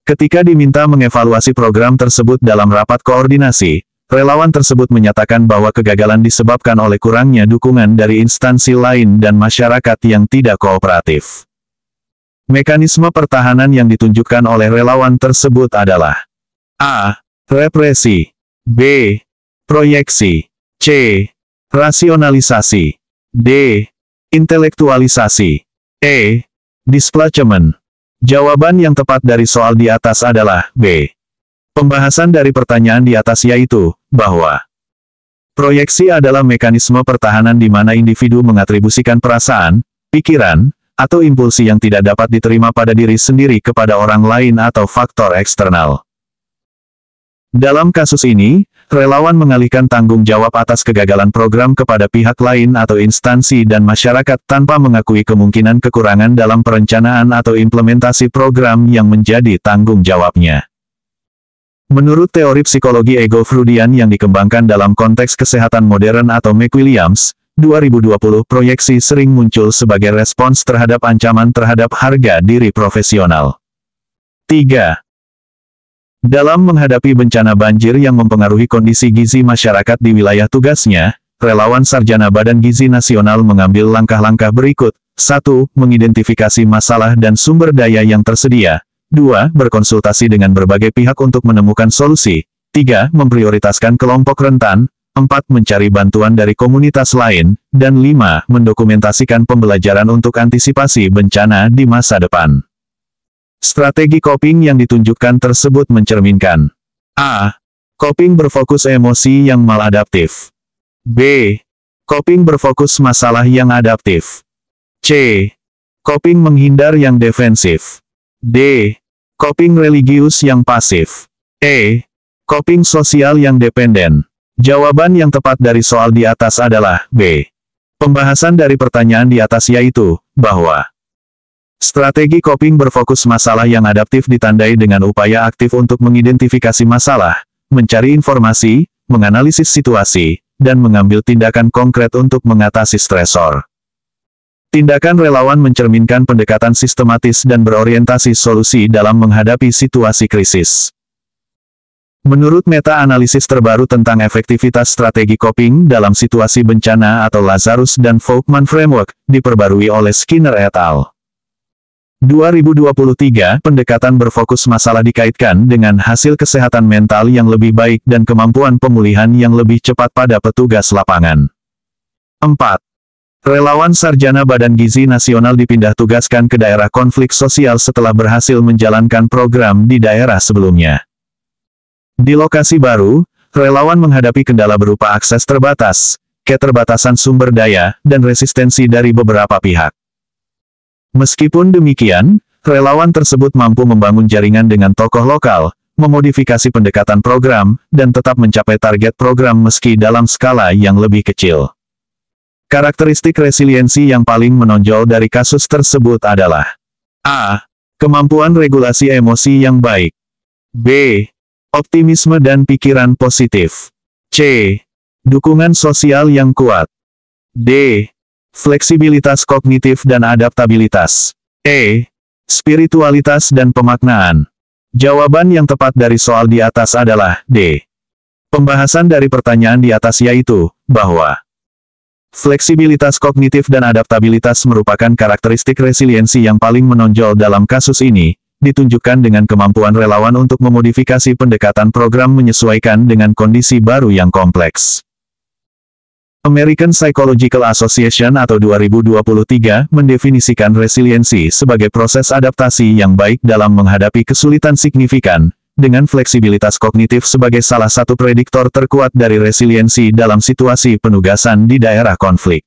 Ketika diminta mengevaluasi program tersebut dalam rapat koordinasi, relawan tersebut menyatakan bahwa kegagalan disebabkan oleh kurangnya dukungan dari instansi lain dan masyarakat yang tidak kooperatif. Mekanisme pertahanan yang ditunjukkan oleh relawan tersebut adalah A. Represi. B. Proyeksi. C. Rasionalisasi. D. Intelektualisasi. E. Displacement. Jawaban yang tepat dari soal di atas adalah B. Pembahasan dari pertanyaan di atas yaitu, bahwa proyeksi adalah mekanisme pertahanan di mana individu mengatribusikan perasaan, pikiran, atau impulsi yang tidak dapat diterima pada diri sendiri kepada orang lain atau faktor eksternal. Dalam kasus ini, relawan mengalihkan tanggung jawab atas kegagalan program kepada pihak lain atau instansi dan masyarakat tanpa mengakui kemungkinan kekurangan dalam perencanaan atau implementasi program yang menjadi tanggung jawabnya. Menurut teori psikologi ego Freudian yang dikembangkan dalam konteks kesehatan modern atau McWilliams, 2020 proyeksi sering muncul sebagai respons terhadap ancaman terhadap harga diri profesional. 3. Dalam menghadapi bencana banjir yang mempengaruhi kondisi gizi masyarakat di wilayah tugasnya, relawan Sarjana Badan Gizi Nasional mengambil langkah-langkah berikut. 1. Mengidentifikasi masalah dan sumber daya yang tersedia. 2. Berkonsultasi dengan berbagai pihak untuk menemukan solusi. 3. Memprioritaskan kelompok rentan. 4. Mencari bantuan dari komunitas lain. Dan 5. Mendokumentasikan pembelajaran untuk antisipasi bencana di masa depan. Strategi coping yang ditunjukkan tersebut mencerminkan A. Coping berfokus emosi yang maladaptif. B. Coping berfokus masalah yang adaptif. C. Coping menghindar yang defensif. D. Coping religius yang pasif. E. Coping sosial yang dependen. Jawaban yang tepat dari soal di atas adalah B. Pembahasan dari pertanyaan di atas yaitu, bahwa strategi coping berfokus masalah yang adaptif ditandai dengan upaya aktif untuk mengidentifikasi masalah, mencari informasi, menganalisis situasi, dan mengambil tindakan konkret untuk mengatasi stresor. Tindakan relawan mencerminkan pendekatan sistematis dan berorientasi solusi dalam menghadapi situasi krisis. Menurut meta-analisis terbaru tentang efektivitas strategi coping dalam situasi bencana atau Lazarus dan Folkman Framework, diperbarui oleh Skinner et al. 2023, pendekatan berfokus masalah dikaitkan dengan hasil kesehatan mental yang lebih baik dan kemampuan pemulihan yang lebih cepat pada petugas lapangan. 4. Relawan Sarjana Badan Gizi Nasional dipindah tugaskan ke daerah konflik sosial setelah berhasil menjalankan program di daerah sebelumnya. Di lokasi baru, relawan menghadapi kendala berupa akses terbatas, keterbatasan sumber daya, dan resistensi dari beberapa pihak. Meskipun demikian, relawan tersebut mampu membangun jaringan dengan tokoh lokal, memodifikasi pendekatan program, dan tetap mencapai target program meski dalam skala yang lebih kecil. Karakteristik resiliensi yang paling menonjol dari kasus tersebut adalah A. Kemampuan regulasi emosi yang baik. B. Optimisme dan pikiran positif. C. Dukungan sosial yang kuat. D. Fleksibilitas kognitif dan adaptabilitas. E. Spiritualitas dan pemaknaan. Jawaban yang tepat dari soal di atas adalah D. Pembahasan dari pertanyaan di atas yaitu, bahwa fleksibilitas kognitif dan adaptabilitas merupakan karakteristik resiliensi yang paling menonjol dalam kasus ini, ditunjukkan dengan kemampuan relawan untuk memodifikasi pendekatan program menyesuaikan dengan kondisi baru yang kompleks. American Psychological Association atau 2023 mendefinisikan resiliensi sebagai proses adaptasi yang baik dalam menghadapi kesulitan signifikan, dengan fleksibilitas kognitif sebagai salah satu prediktor terkuat dari resiliensi dalam situasi penugasan di daerah konflik.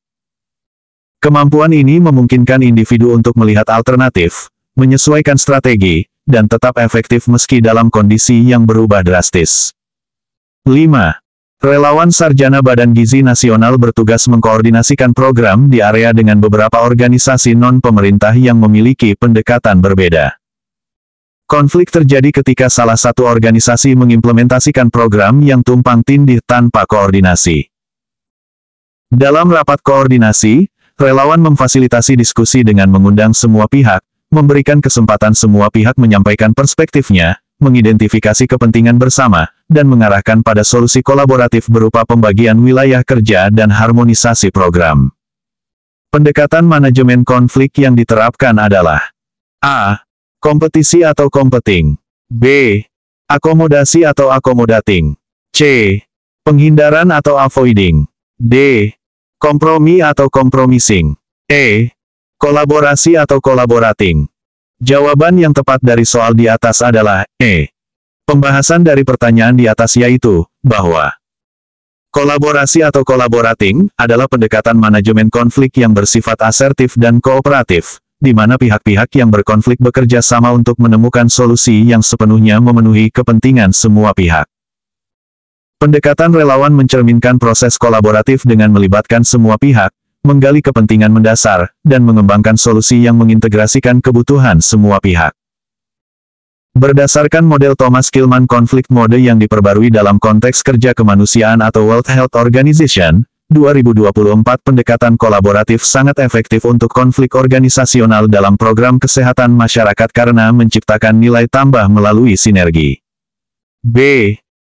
Kemampuan ini memungkinkan individu untuk melihat alternatif, menyesuaikan strategi, dan tetap efektif meski dalam kondisi yang berubah drastis. 5. Relawan Sarjana Badan Gizi Nasional bertugas mengkoordinasikan program di area dengan beberapa organisasi non-pemerintah yang memiliki pendekatan berbeda. Konflik terjadi ketika salah satu organisasi mengimplementasikan program yang tumpang tindih tanpa koordinasi. Dalam rapat koordinasi, relawan memfasilitasi diskusi dengan mengundang semua pihak, memberikan kesempatan semua pihak menyampaikan perspektifnya, mengidentifikasi kepentingan bersama, dan mengarahkan pada solusi kolaboratif berupa pembagian wilayah kerja dan harmonisasi program. Pendekatan manajemen konflik yang diterapkan adalah A. Kompetisi atau competing. B. Akomodasi atau accommodating. C. Penghindaran atau avoiding. D. Kompromi atau compromising. E. Kolaborasi atau collaborating. Jawaban yang tepat dari soal di atas adalah E. Pembahasan dari pertanyaan di atas yaitu, bahwa kolaborasi atau collaborating adalah pendekatan manajemen konflik yang bersifat asertif dan kooperatif, di mana pihak-pihak yang berkonflik bekerja sama untuk menemukan solusi yang sepenuhnya memenuhi kepentingan semua pihak. Pendekatan relawan mencerminkan proses kolaboratif dengan melibatkan semua pihak, menggali kepentingan mendasar, dan mengembangkan solusi yang mengintegrasikan kebutuhan semua pihak. Berdasarkan model Thomas Kilmann Conflict Mode yang diperbarui dalam konteks kerja kemanusiaan atau World Health Organization, 2024 pendekatan kolaboratif sangat efektif untuk konflik organisasional dalam program kesehatan masyarakat karena menciptakan nilai tambah melalui sinergi. B.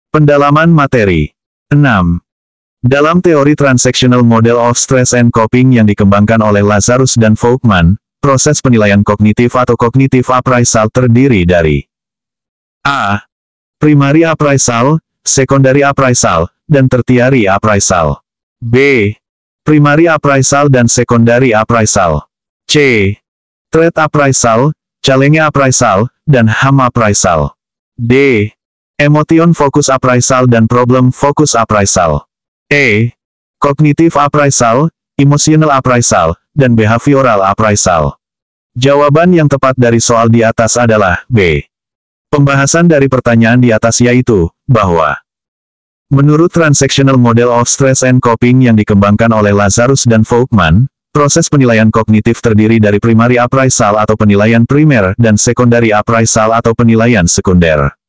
Pendalaman materi. 6. Dalam teori Transactional Model of Stress and Coping yang dikembangkan oleh Lazarus dan Folkman, proses penilaian kognitif atau cognitive appraisal terdiri dari A. Primary appraisal, secondary appraisal, dan tertiary appraisal. B. Primary appraisal dan secondary appraisal. C. Threat appraisal, challenge appraisal, dan harm appraisal. D. Emotion focus appraisal dan problem focus appraisal. E. Cognitive appraisal, emotional appraisal, dan behavioral appraisal. Jawaban yang tepat dari soal di atas adalah B. Pembahasan dari pertanyaan di atas yaitu, bahwa menurut Transactional Model of Stress and Coping yang dikembangkan oleh Lazarus dan Folkman, proses penilaian kognitif terdiri dari primary appraisal atau penilaian primer dan secondary appraisal atau penilaian sekunder.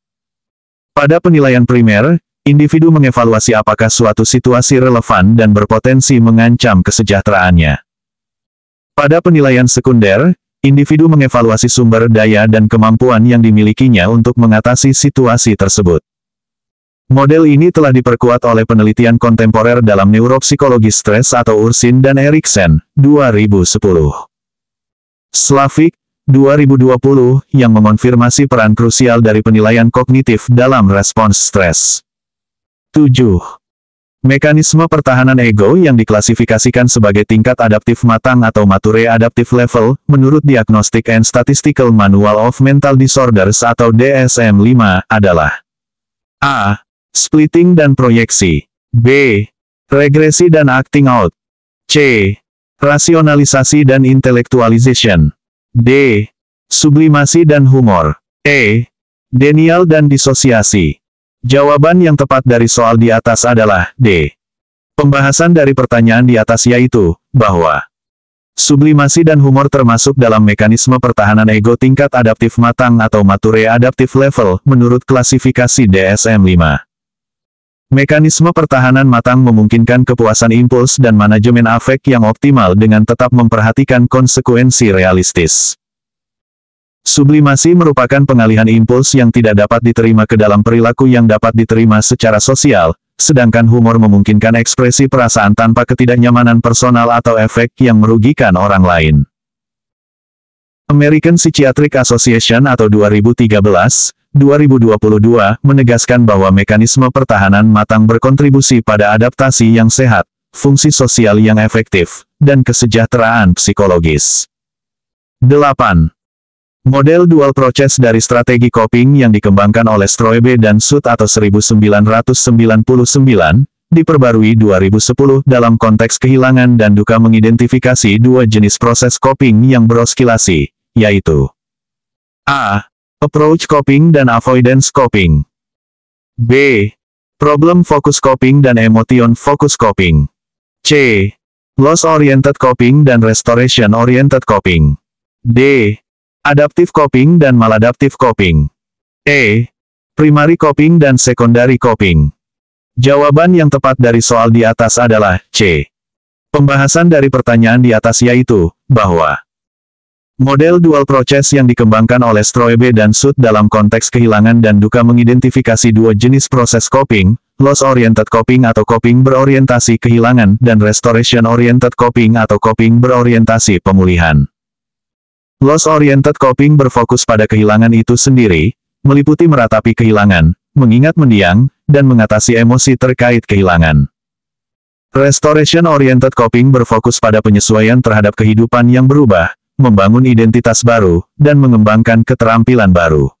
Pada penilaian primer, individu mengevaluasi apakah suatu situasi relevan dan berpotensi mengancam kesejahteraannya. Pada penilaian sekunder, individu mengevaluasi sumber daya dan kemampuan yang dimilikinya untuk mengatasi situasi tersebut. Model ini telah diperkuat oleh penelitian kontemporer dalam neuropsikologi stres atau Ursin dan Erikson, 2010. Slavik, 2020, yang mengonfirmasi peran krusial dari penilaian kognitif dalam respons stres. 7. Mekanisme pertahanan ego yang diklasifikasikan sebagai tingkat adaptif matang atau mature adaptive level, menurut Diagnostic and Statistical Manual of Mental Disorders atau DSM-5, adalah A. Splitting dan proyeksi. B. Regresi dan acting out. C. Rasionalisasi dan intellectualization. D. Sublimasi dan humor. E. Denial dan disosiasi. Jawaban yang tepat dari soal di atas adalah D. Pembahasan dari pertanyaan di atas yaitu, bahwa sublimasi dan humor termasuk dalam mekanisme pertahanan ego tingkat adaptif matang atau mature adaptive level, menurut klasifikasi DSM-5. Mekanisme pertahanan matang memungkinkan kepuasan impuls dan manajemen afek yang optimal dengan tetap memperhatikan konsekuensi realistis. Sublimasi merupakan pengalihan impuls yang tidak dapat diterima ke dalam perilaku yang dapat diterima secara sosial, sedangkan humor memungkinkan ekspresi perasaan tanpa ketidaknyamanan personal atau efek yang merugikan orang lain. American Psychiatric Association atau 2013-2022 menegaskan bahwa mekanisme pertahanan matang berkontribusi pada adaptasi yang sehat, fungsi sosial yang efektif, dan kesejahteraan psikologis. 8. Model dual process dari strategi coping yang dikembangkan oleh Stroebe dan Sut atau 1999, diperbarui 2010 dalam konteks kehilangan dan duka mengidentifikasi dua jenis proses coping yang beroskilasi, yaitu A. Approach coping dan avoidance coping. B. Problem focus coping dan emotion focus coping. C. Loss oriented coping dan restoration oriented coping. D. Adaptive coping dan maladaptive coping. E. Primary coping dan secondary coping. Jawaban yang tepat dari soal di atas adalah C. Pembahasan dari pertanyaan di atas yaitu, bahwa model dual process yang dikembangkan oleh Stroebe dan Sut dalam konteks kehilangan dan duka mengidentifikasi dua jenis proses coping, loss-oriented coping atau coping berorientasi kehilangan, dan restoration-oriented coping atau coping berorientasi pemulihan. Loss-oriented coping berfokus pada kehilangan itu sendiri, meliputi meratapi kehilangan, mengingat mendiang, dan mengatasi emosi terkait kehilangan. Restoration-oriented coping berfokus pada penyesuaian terhadap kehidupan yang berubah, membangun identitas baru, dan mengembangkan keterampilan baru.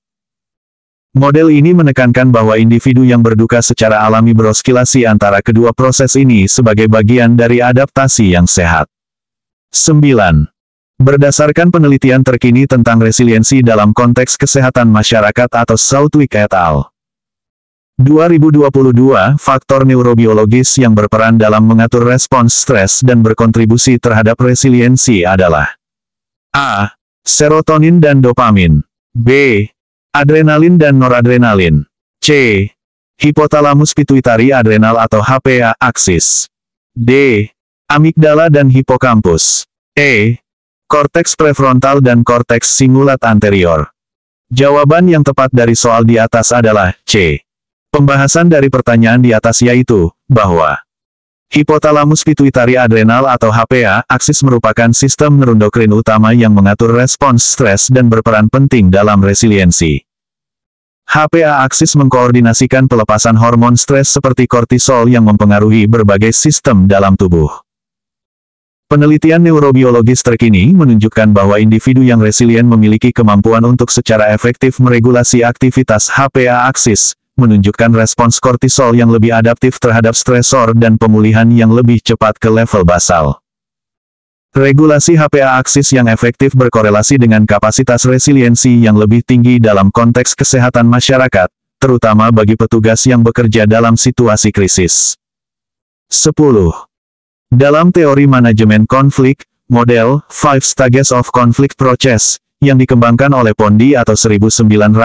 Model ini menekankan bahwa individu yang berduka secara alami beroskilasi antara kedua proses ini sebagai bagian dari adaptasi yang sehat. 9. Berdasarkan penelitian terkini tentang resiliensi dalam konteks kesehatan masyarakat atau Southwick et al. 2022, faktor neurobiologis yang berperan dalam mengatur respons stres dan berkontribusi terhadap resiliensi adalah A. Serotonin dan dopamin. B. Adrenalin dan noradrenalin. C. Hipotalamus pituitari adrenal atau HPA aksis. D. Amigdala dan hipokampus. E. Korteks prefrontal dan korteks singulat anterior. Jawaban yang tepat dari soal di atas adalah C. Pembahasan dari pertanyaan di atas yaitu, bahwa hipotalamus pituitari adrenal atau HPA aksis merupakan sistem neurondokrin utama yang mengatur respons stres dan berperan penting dalam resiliensi. HPA aksis mengkoordinasikan pelepasan hormon stres seperti kortisol yang mempengaruhi berbagai sistem dalam tubuh. Penelitian neurobiologis terkini menunjukkan bahwa individu yang resilient memiliki kemampuan untuk secara efektif meregulasi aktivitas HPA aksis, menunjukkan respons kortisol yang lebih adaptif terhadap stresor dan pemulihan yang lebih cepat ke level basal. Regulasi HPA aksis yang efektif berkorelasi dengan kapasitas resiliensi yang lebih tinggi dalam konteks kesehatan masyarakat, terutama bagi petugas yang bekerja dalam situasi krisis. 10. Dalam teori manajemen konflik, model 5 Stages of Conflict Process, yang dikembangkan oleh Pondey atau 1967,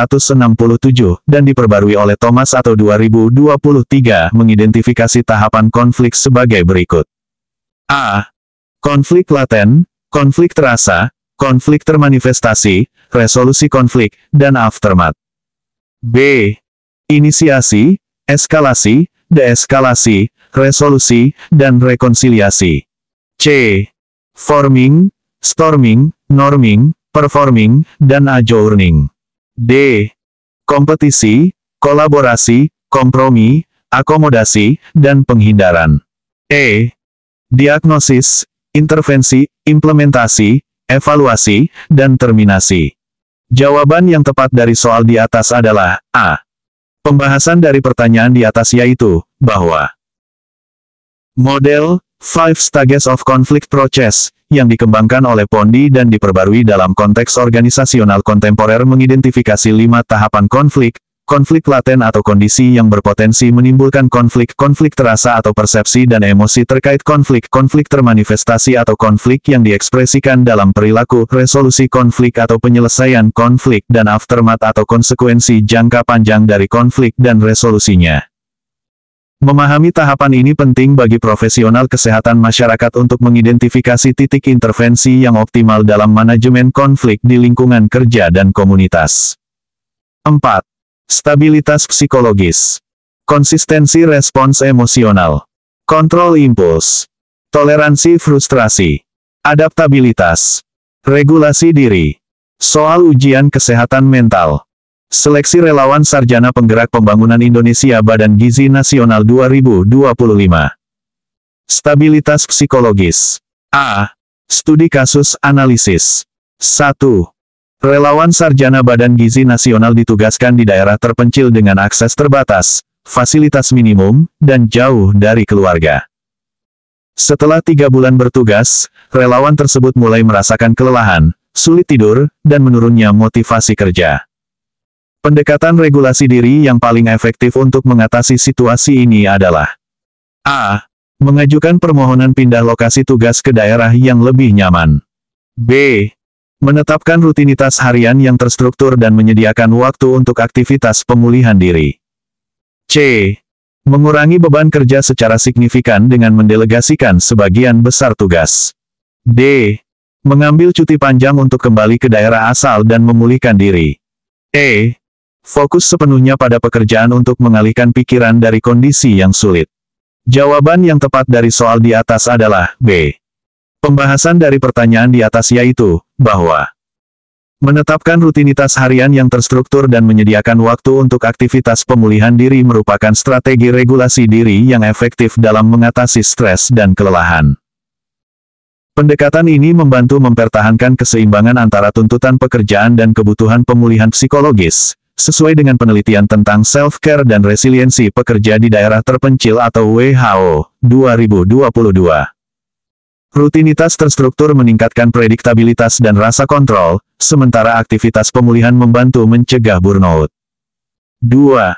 dan diperbarui oleh Thomas atau 2023, mengidentifikasi tahapan konflik sebagai berikut. A. Konflik laten, konflik terasa, konflik termanifestasi, resolusi konflik, dan aftermath. B. Inisiasi, eskalasi, deeskalasi, resolusi, dan rekonsiliasi. C. Forming, storming, norming, performing, dan adjourning. D. Kompetisi, kolaborasi, kompromi, akomodasi, dan penghindaran. E. Diagnosis, intervensi, implementasi, evaluasi, dan terminasi. Jawaban yang tepat dari soal di atas adalah A. Pembahasan dari pertanyaan di atas yaitu, bahwa model 5 Stages of Conflict Process, yang dikembangkan oleh Pondey dan diperbarui dalam konteks organisasional kontemporer mengidentifikasi 5 tahapan konflik, konflik laten atau kondisi yang berpotensi menimbulkan konflik terasa atau persepsi dan emosi terkait konflik termanifestasi atau konflik yang diekspresikan dalam perilaku, resolusi konflik atau penyelesaian konflik dan aftermath atau konsekuensi jangka panjang dari konflik dan resolusinya. Memahami tahapan ini penting bagi profesional kesehatan masyarakat untuk mengidentifikasi titik intervensi yang optimal dalam manajemen konflik di lingkungan kerja dan komunitas. 4. Stabilitas psikologis. Konsistensi respons emosional. Kontrol impuls. Toleransi frustrasi. Adaptabilitas. Regulasi diri. Soal ujian kesehatan mental. Seleksi relawan Sarjana Penggerak Pembangunan Indonesia Badan Gizi Nasional 2025. Stabilitas psikologis. A. Studi kasus analisis. 1. Relawan Sarjana Badan Gizi Nasional ditugaskan di daerah terpencil dengan akses terbatas, fasilitas minimum, dan jauh dari keluarga. Setelah 3 bulan bertugas, relawan tersebut mulai merasakan kelelahan, sulit tidur, dan menurunnya motivasi kerja. Pendekatan regulasi diri yang paling efektif untuk mengatasi situasi ini adalah A. Mengajukan permohonan pindah lokasi tugas ke daerah yang lebih nyaman. B. Menetapkan rutinitas harian yang terstruktur dan menyediakan waktu untuk aktivitas pemulihan diri. C. Mengurangi beban kerja secara signifikan dengan mendelegasikan sebagian besar tugas. D. Mengambil cuti panjang untuk kembali ke daerah asal dan memulihkan diri. E. Fokus sepenuhnya pada pekerjaan untuk mengalihkan pikiran dari kondisi yang sulit. Jawaban yang tepat dari soal di atas adalah B. Pembahasan dari pertanyaan di atas yaitu, bahwa menetapkan rutinitas harian yang terstruktur dan menyediakan waktu untuk aktivitas pemulihan diri merupakan strategi regulasi diri yang efektif dalam mengatasi stres dan kelelahan. Pendekatan ini membantu mempertahankan keseimbangan antara tuntutan pekerjaan dan kebutuhan pemulihan psikologis, sesuai dengan penelitian tentang self-care dan resiliensi pekerja di daerah terpencil atau WHO, 2022. Rutinitas terstruktur meningkatkan prediktabilitas dan rasa kontrol, sementara aktivitas pemulihan membantu mencegah burnout. 2.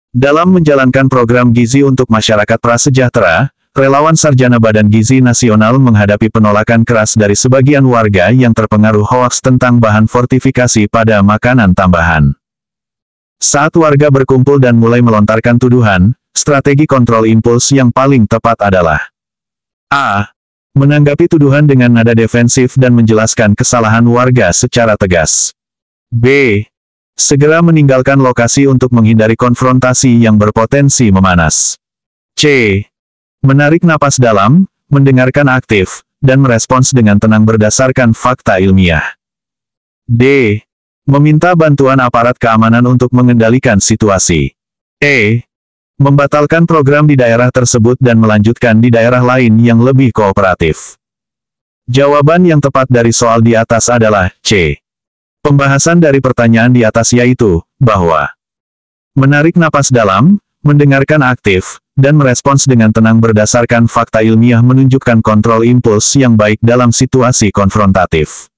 Dalam menjalankan program gizi untuk masyarakat prasejahtera, relawan Sarjana Badan Gizi Nasional menghadapi penolakan keras dari sebagian warga yang terpengaruh hoaks tentang bahan fortifikasi pada makanan tambahan. Saat warga berkumpul dan mulai melontarkan tuduhan, strategi kontrol impuls yang paling tepat adalah A. Menanggapi tuduhan dengan nada defensif dan menjelaskan kesalahan warga secara tegas. B. Segera meninggalkan lokasi untuk menghindari konfrontasi yang berpotensi memanas. C. Menarik napas dalam, mendengarkan aktif, dan merespons dengan tenang berdasarkan fakta ilmiah. D. Meminta bantuan aparat keamanan untuk mengendalikan situasi. E. Membatalkan program di daerah tersebut dan melanjutkan di daerah lain yang lebih kooperatif. Jawaban yang tepat dari soal di atas adalah C. Pembahasan dari pertanyaan di atas yaitu, bahwa menarik napas dalam, mendengarkan aktif, dan merespons dengan tenang berdasarkan fakta ilmiah menunjukkan kontrol impuls yang baik dalam situasi konfrontatif.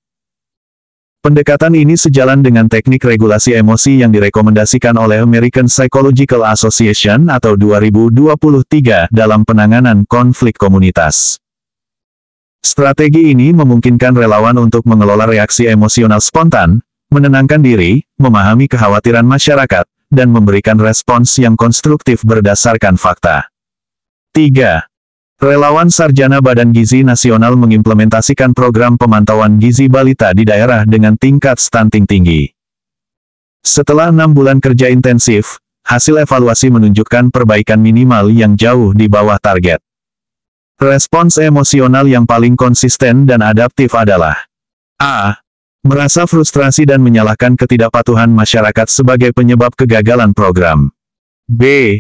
Pendekatan ini sejalan dengan teknik regulasi emosi yang direkomendasikan oleh American Psychological Association atau 2023 dalam penanganan konflik komunitas. Strategi ini memungkinkan relawan untuk mengelola reaksi emosional spontan, menenangkan diri, memahami kekhawatiran masyarakat, dan memberikan respons yang konstruktif berdasarkan fakta. 3. Relawan Sarjana Badan Gizi Nasional mengimplementasikan program pemantauan gizi balita di daerah dengan tingkat stunting tinggi. Setelah 6 bulan kerja intensif, hasil evaluasi menunjukkan perbaikan minimal yang jauh di bawah target. Respons emosional yang paling konsisten dan adaptif adalah A. Merasa frustrasi dan menyalahkan ketidakpatuhan masyarakat sebagai penyebab kegagalan program. B.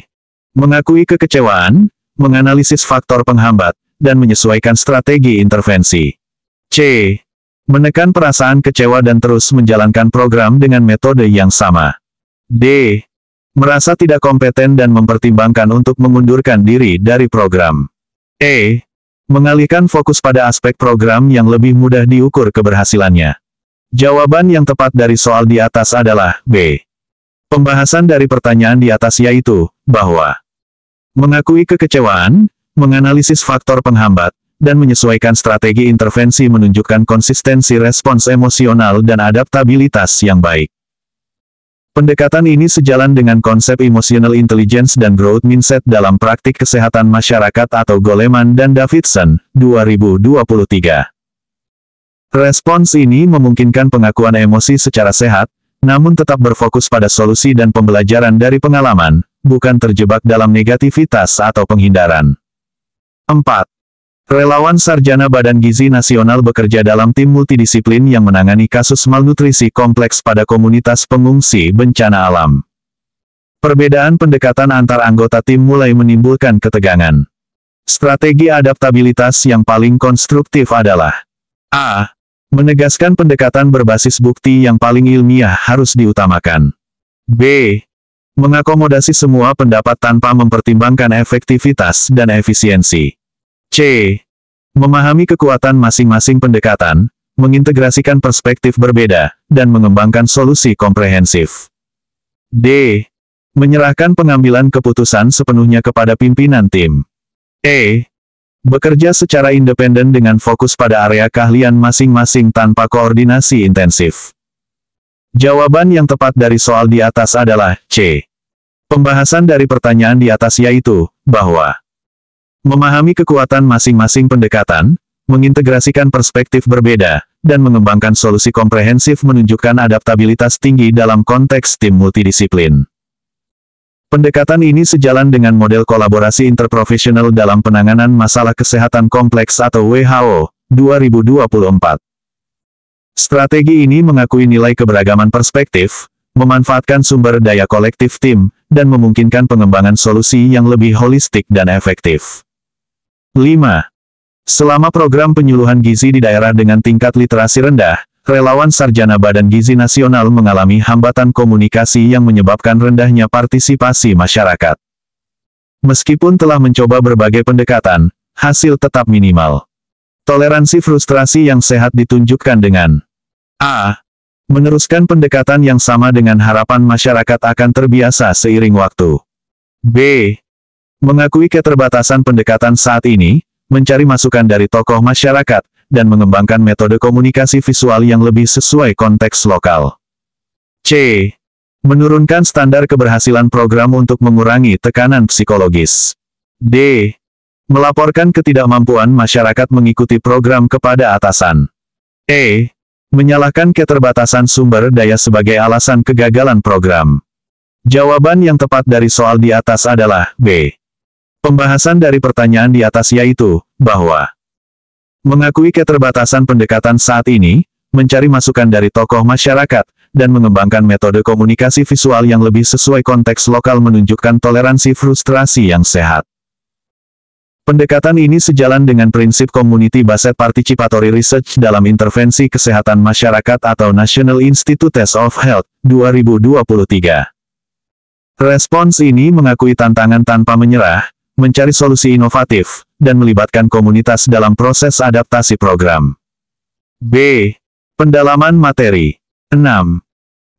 Mengakui kekecewaan, menganalisis faktor penghambat, dan menyesuaikan strategi intervensi. C. Menekan perasaan kecewa dan terus menjalankan program dengan metode yang sama. D. Merasa tidak kompeten dan mempertimbangkan untuk mengundurkan diri dari program. E. Mengalihkan fokus pada aspek program yang lebih mudah diukur keberhasilannya. Jawaban yang tepat dari soal di atas adalah B. Pembahasan dari pertanyaan di atas yaitu, bahwa mengakui kekecewaan, menganalisis faktor penghambat, dan menyesuaikan strategi intervensi menunjukkan konsistensi respons emosional dan adaptabilitas yang baik. Pendekatan ini sejalan dengan konsep emotional intelligence dan growth mindset dalam praktik kesehatan masyarakat atau Goleman dan Davidson, 2023. Respons ini memungkinkan pengakuan emosi secara sehat, namun tetap berfokus pada solusi dan pembelajaran dari pengalaman, bukan terjebak dalam negativitas atau penghindaran. 4. Relawan Sarjana Badan Gizi Nasional bekerja dalam tim multidisiplin yang menangani kasus malnutrisi kompleks pada komunitas pengungsi bencana alam. Perbedaan pendekatan antar anggota tim mulai menimbulkan ketegangan. Strategi adaptabilitas yang paling konstruktif adalah A. Menegaskan pendekatan berbasis bukti yang paling ilmiah harus diutamakan. B. Mengakomodasi semua pendapat tanpa mempertimbangkan efektivitas dan efisiensi. C. Memahami kekuatan masing-masing pendekatan, mengintegrasikan perspektif berbeda, dan mengembangkan solusi komprehensif. D. Menyerahkan pengambilan keputusan sepenuhnya kepada pimpinan tim. E. Bekerja secara independen dengan fokus pada area keahlian masing-masing tanpa koordinasi intensif. Jawaban yang tepat dari soal di atas adalah C. Pembahasan dari pertanyaan di atas yaitu, bahwa memahami kekuatan masing-masing pendekatan, mengintegrasikan perspektif berbeda, dan mengembangkan solusi komprehensif menunjukkan adaptabilitas tinggi dalam konteks tim multidisiplin. Pendekatan ini sejalan dengan model kolaborasi interprofesional dalam penanganan masalah kesehatan kompleks atau WHO, 2024. Strategi ini mengakui nilai keberagaman perspektif, memanfaatkan sumber daya kolektif tim, dan memungkinkan pengembangan solusi yang lebih holistik dan efektif. 5. Selama program penyuluhan gizi di daerah dengan tingkat literasi rendah, relawan Sarjana Badan Gizi Nasional mengalami hambatan komunikasi yang menyebabkan rendahnya partisipasi masyarakat. Meskipun telah mencoba berbagai pendekatan, hasil tetap minimal. Toleransi frustrasi yang sehat ditunjukkan dengan A. Meneruskan pendekatan yang sama dengan harapan masyarakat akan terbiasa seiring waktu. B. Mengakui keterbatasan pendekatan saat ini, mencari masukan dari tokoh masyarakat, dan mengembangkan metode komunikasi visual yang lebih sesuai konteks lokal. C. Menurunkan standar keberhasilan program untuk mengurangi tekanan psikologis. D. Melaporkan ketidakmampuan masyarakat mengikuti program kepada atasan. E. Menyalahkan keterbatasan sumber daya sebagai alasan kegagalan program. Jawaban yang tepat dari soal di atas adalah B. Pembahasan dari pertanyaan di atas yaitu, bahwa mengakui keterbatasan pendekatan saat ini, mencari masukan dari tokoh masyarakat, dan mengembangkan metode komunikasi visual yang lebih sesuai konteks lokal menunjukkan toleransi frustrasi yang sehat. Pendekatan ini sejalan dengan prinsip Community-Based Participatory Research dalam intervensi kesehatan masyarakat atau National Institutes of Health, 2023. Respons ini mengakui tantangan tanpa menyerah, mencari solusi inovatif, dan melibatkan komunitas dalam proses adaptasi program. B. Pendalaman materi. 6.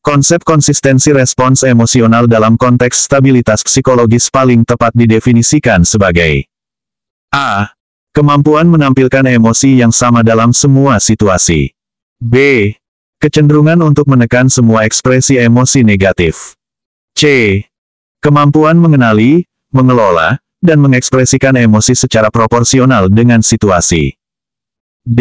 Konsep konsistensi respons emosional dalam konteks stabilitas psikologis paling tepat didefinisikan sebagai A. Kemampuan menampilkan emosi yang sama dalam semua situasi. B. Kecenderungan untuk menekan semua ekspresi emosi negatif. C. Kemampuan mengenali, mengelola, dan mengekspresikan emosi secara proporsional dengan situasi. D.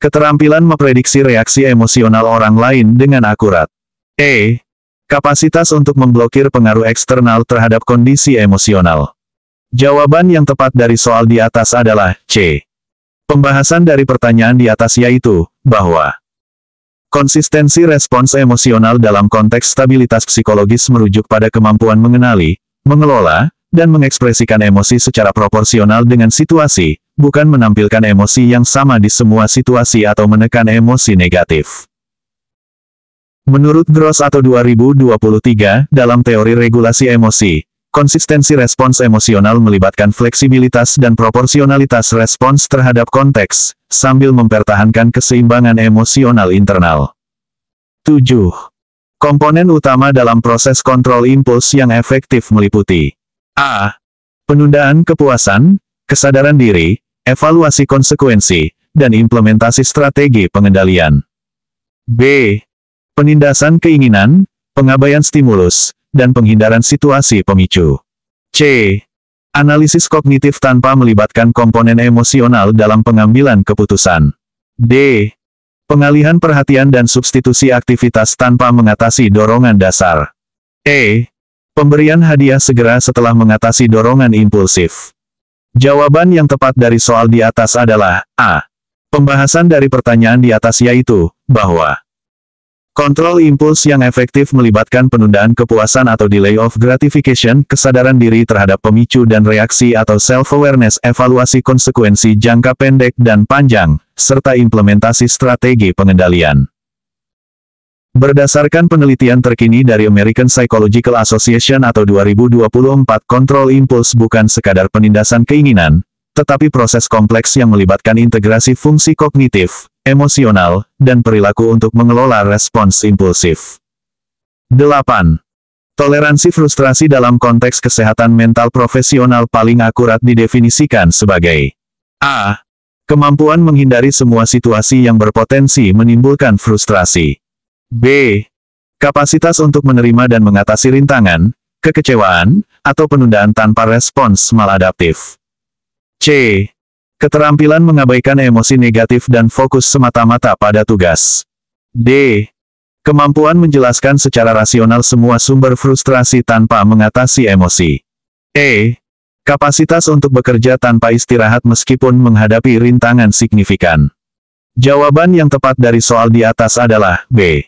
Keterampilan memprediksi reaksi emosional orang lain dengan akurat. E. Kapasitas untuk memblokir pengaruh eksternal terhadap kondisi emosional. Jawaban yang tepat dari soal di atas adalah C. Pembahasan dari pertanyaan di atas yaitu, bahwa Konsistensi respons emosional dalam konteks stabilitas psikologis merujuk pada kemampuan mengenali, mengelola, dan mengekspresikan emosi secara proporsional dengan situasi, bukan menampilkan emosi yang sama di semua situasi atau menekan emosi negatif. Menurut Gross atau 2023, dalam teori regulasi emosi, konsistensi respons emosional melibatkan fleksibilitas dan proporsionalitas respons terhadap konteks, sambil mempertahankan keseimbangan emosional internal. 7. Komponen utama dalam proses kontrol impuls yang efektif meliputi A. Penundaan kepuasan, kesadaran diri, evaluasi konsekuensi, dan implementasi strategi pengendalian. B. Penindasan keinginan, pengabaian stimulus, dan penghindaran situasi pemicu. C. Analisis kognitif tanpa melibatkan komponen emosional dalam pengambilan keputusan. D. Pengalihan perhatian dan substitusi aktivitas tanpa mengatasi dorongan dasar. E. Pemberian hadiah segera setelah mengatasi dorongan impulsif. Jawaban yang tepat dari soal di atas adalah A. Pembahasan dari pertanyaan di atas yaitu, bahwa kontrol impuls yang efektif melibatkan penundaan kepuasan atau delay of gratification, kesadaran diri terhadap pemicu dan reaksi atau self-awareness, evaluasi konsekuensi jangka pendek dan panjang, serta implementasi strategi pengendalian. Berdasarkan penelitian terkini dari American Psychological Association atau 2024, kontrol impuls bukan sekadar penindasan keinginan, tetapi proses kompleks yang melibatkan integrasi fungsi kognitif, emosional, dan perilaku untuk mengelola respons impulsif. 8. Toleransi frustrasi dalam konteks kesehatan mental profesional paling akurat didefinisikan sebagai A. Kemampuan menghindari semua situasi yang berpotensi menimbulkan frustrasi. B. Kapasitas untuk menerima dan mengatasi rintangan, kekecewaan, atau penundaan tanpa respons maladaptif. C. Keterampilan mengabaikan emosi negatif dan fokus semata-mata pada tugas. D. Kemampuan menjelaskan secara rasional semua sumber frustrasi tanpa mengatasi emosi. E. Kapasitas untuk bekerja tanpa istirahat meskipun menghadapi rintangan signifikan. Jawaban yang tepat dari soal di atas adalah B.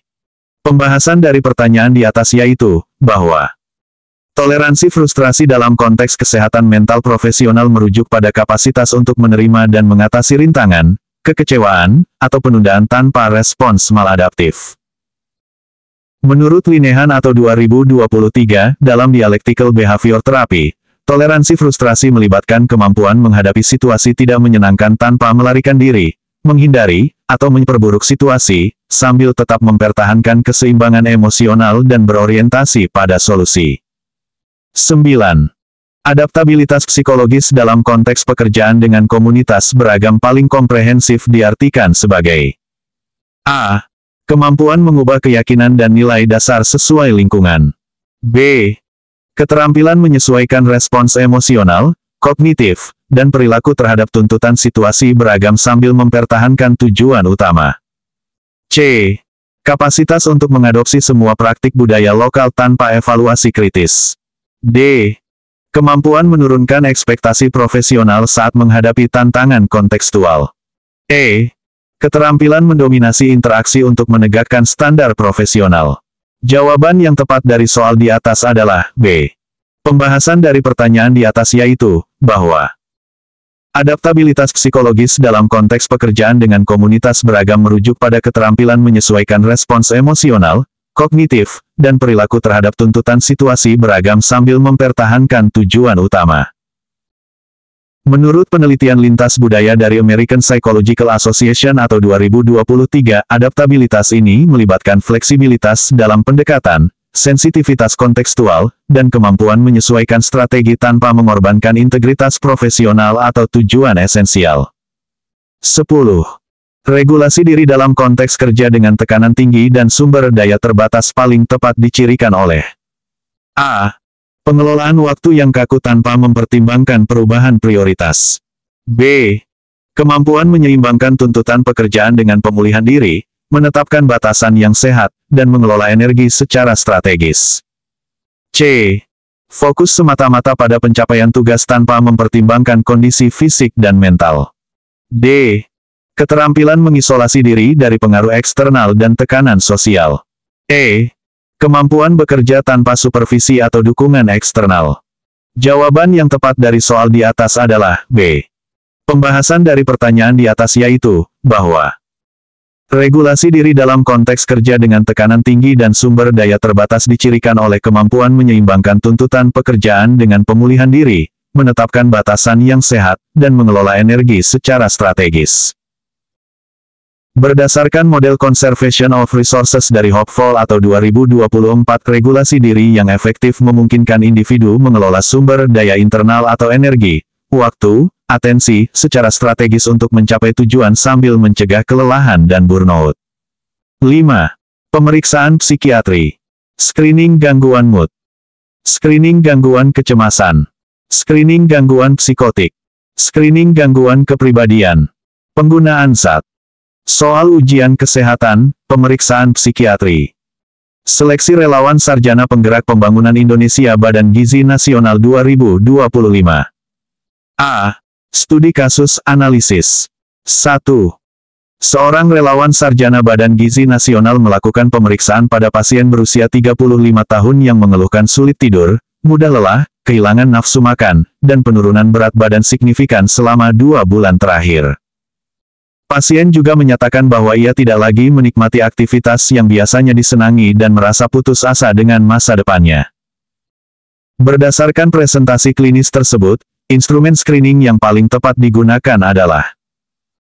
Pembahasan dari pertanyaan di atas yaitu, bahwa toleransi frustrasi dalam konteks kesehatan mental profesional merujuk pada kapasitas untuk menerima dan mengatasi rintangan, kekecewaan, atau penundaan tanpa respons maladaptif. Menurut Linehan atau 2023, dalam Dialectical Behavior Therapy, toleransi frustrasi melibatkan kemampuan menghadapi situasi tidak menyenangkan tanpa melarikan diri, menghindari, atau memperburuk situasi, sambil tetap mempertahankan keseimbangan emosional dan berorientasi pada solusi. 9. Adaptabilitas psikologis dalam konteks pekerjaan dengan komunitas beragam paling komprehensif diartikan sebagai A. Kemampuan mengubah keyakinan dan nilai dasar sesuai lingkungan. B. Keterampilan menyesuaikan respons emosional, kognitif, dan perilaku terhadap tuntutan situasi beragam sambil mempertahankan tujuan utama. C. Kapasitas untuk mengadopsi semua praktik budaya lokal tanpa evaluasi kritis. D. Kemampuan menurunkan ekspektasi profesional saat menghadapi tantangan kontekstual. E. Keterampilan mendominasi interaksi untuk menegakkan standar profesional. Jawaban yang tepat dari soal di atas adalah B. Pembahasan dari pertanyaan di atas yaitu, bahwa adaptabilitas psikologis dalam konteks pekerjaan dengan komunitas beragam merujuk pada keterampilan menyesuaikan respons emosional, kognitif, dan perilaku terhadap tuntutan situasi beragam sambil mempertahankan tujuan utama. Menurut penelitian lintas budaya dari American Psychological Association atau 2023, adaptabilitas ini melibatkan fleksibilitas dalam pendekatan, sensitivitas kontekstual, dan kemampuan menyesuaikan strategi tanpa mengorbankan integritas profesional atau tujuan esensial. 10. Regulasi diri dalam konteks kerja dengan tekanan tinggi dan sumber daya terbatas paling tepat dicirikan oleh A. Pengelolaan waktu yang kaku tanpa mempertimbangkan perubahan prioritas. B. Kemampuan menyeimbangkan tuntutan pekerjaan dengan pemulihan diri, menetapkan batasan yang sehat, dan mengelola energi secara strategis. C. Fokus semata-mata pada pencapaian tugas tanpa mempertimbangkan kondisi fisik dan mental. D. Keterampilan mengisolasi diri dari pengaruh eksternal dan tekanan sosial. E. Kemampuan bekerja tanpa supervisi atau dukungan eksternal. Jawaban yang tepat dari soal di atas adalah B. Pembahasan dari pertanyaan di atas yaitu, bahwa regulasi diri dalam konteks kerja dengan tekanan tinggi dan sumber daya terbatas dicirikan oleh kemampuan menyeimbangkan tuntutan pekerjaan dengan pemulihan diri, menetapkan batasan yang sehat, dan mengelola energi secara strategis. Berdasarkan model Conservation of Resources dari Hopeful atau 2024, regulasi diri yang efektif memungkinkan individu mengelola sumber daya internal atau energi, waktu, atensi, secara strategis untuk mencapai tujuan sambil mencegah kelelahan dan burnout. 5. Pemeriksaan psikiatri. Screening gangguan mood. Screening gangguan kecemasan. Screening gangguan psikotik. Screening gangguan kepribadian. Penggunaan zat. Soal ujian kesehatan, pemeriksaan psikiatri. Seleksi relawan sarjana penggerak pembangunan Indonesia Badan Gizi Nasional 2025. A. Studi kasus analisis. 1. Seorang relawan sarjana Badan Gizi Nasional melakukan pemeriksaan pada pasien berusia 35 tahun yang mengeluhkan sulit tidur, mudah lelah, kehilangan nafsu makan, dan penurunan berat badan signifikan selama 2 bulan terakhir. Pasien juga menyatakan bahwa ia tidak lagi menikmati aktivitas yang biasanya disenangi dan merasa putus asa dengan masa depannya. Berdasarkan presentasi klinis tersebut, instrumen screening yang paling tepat digunakan adalah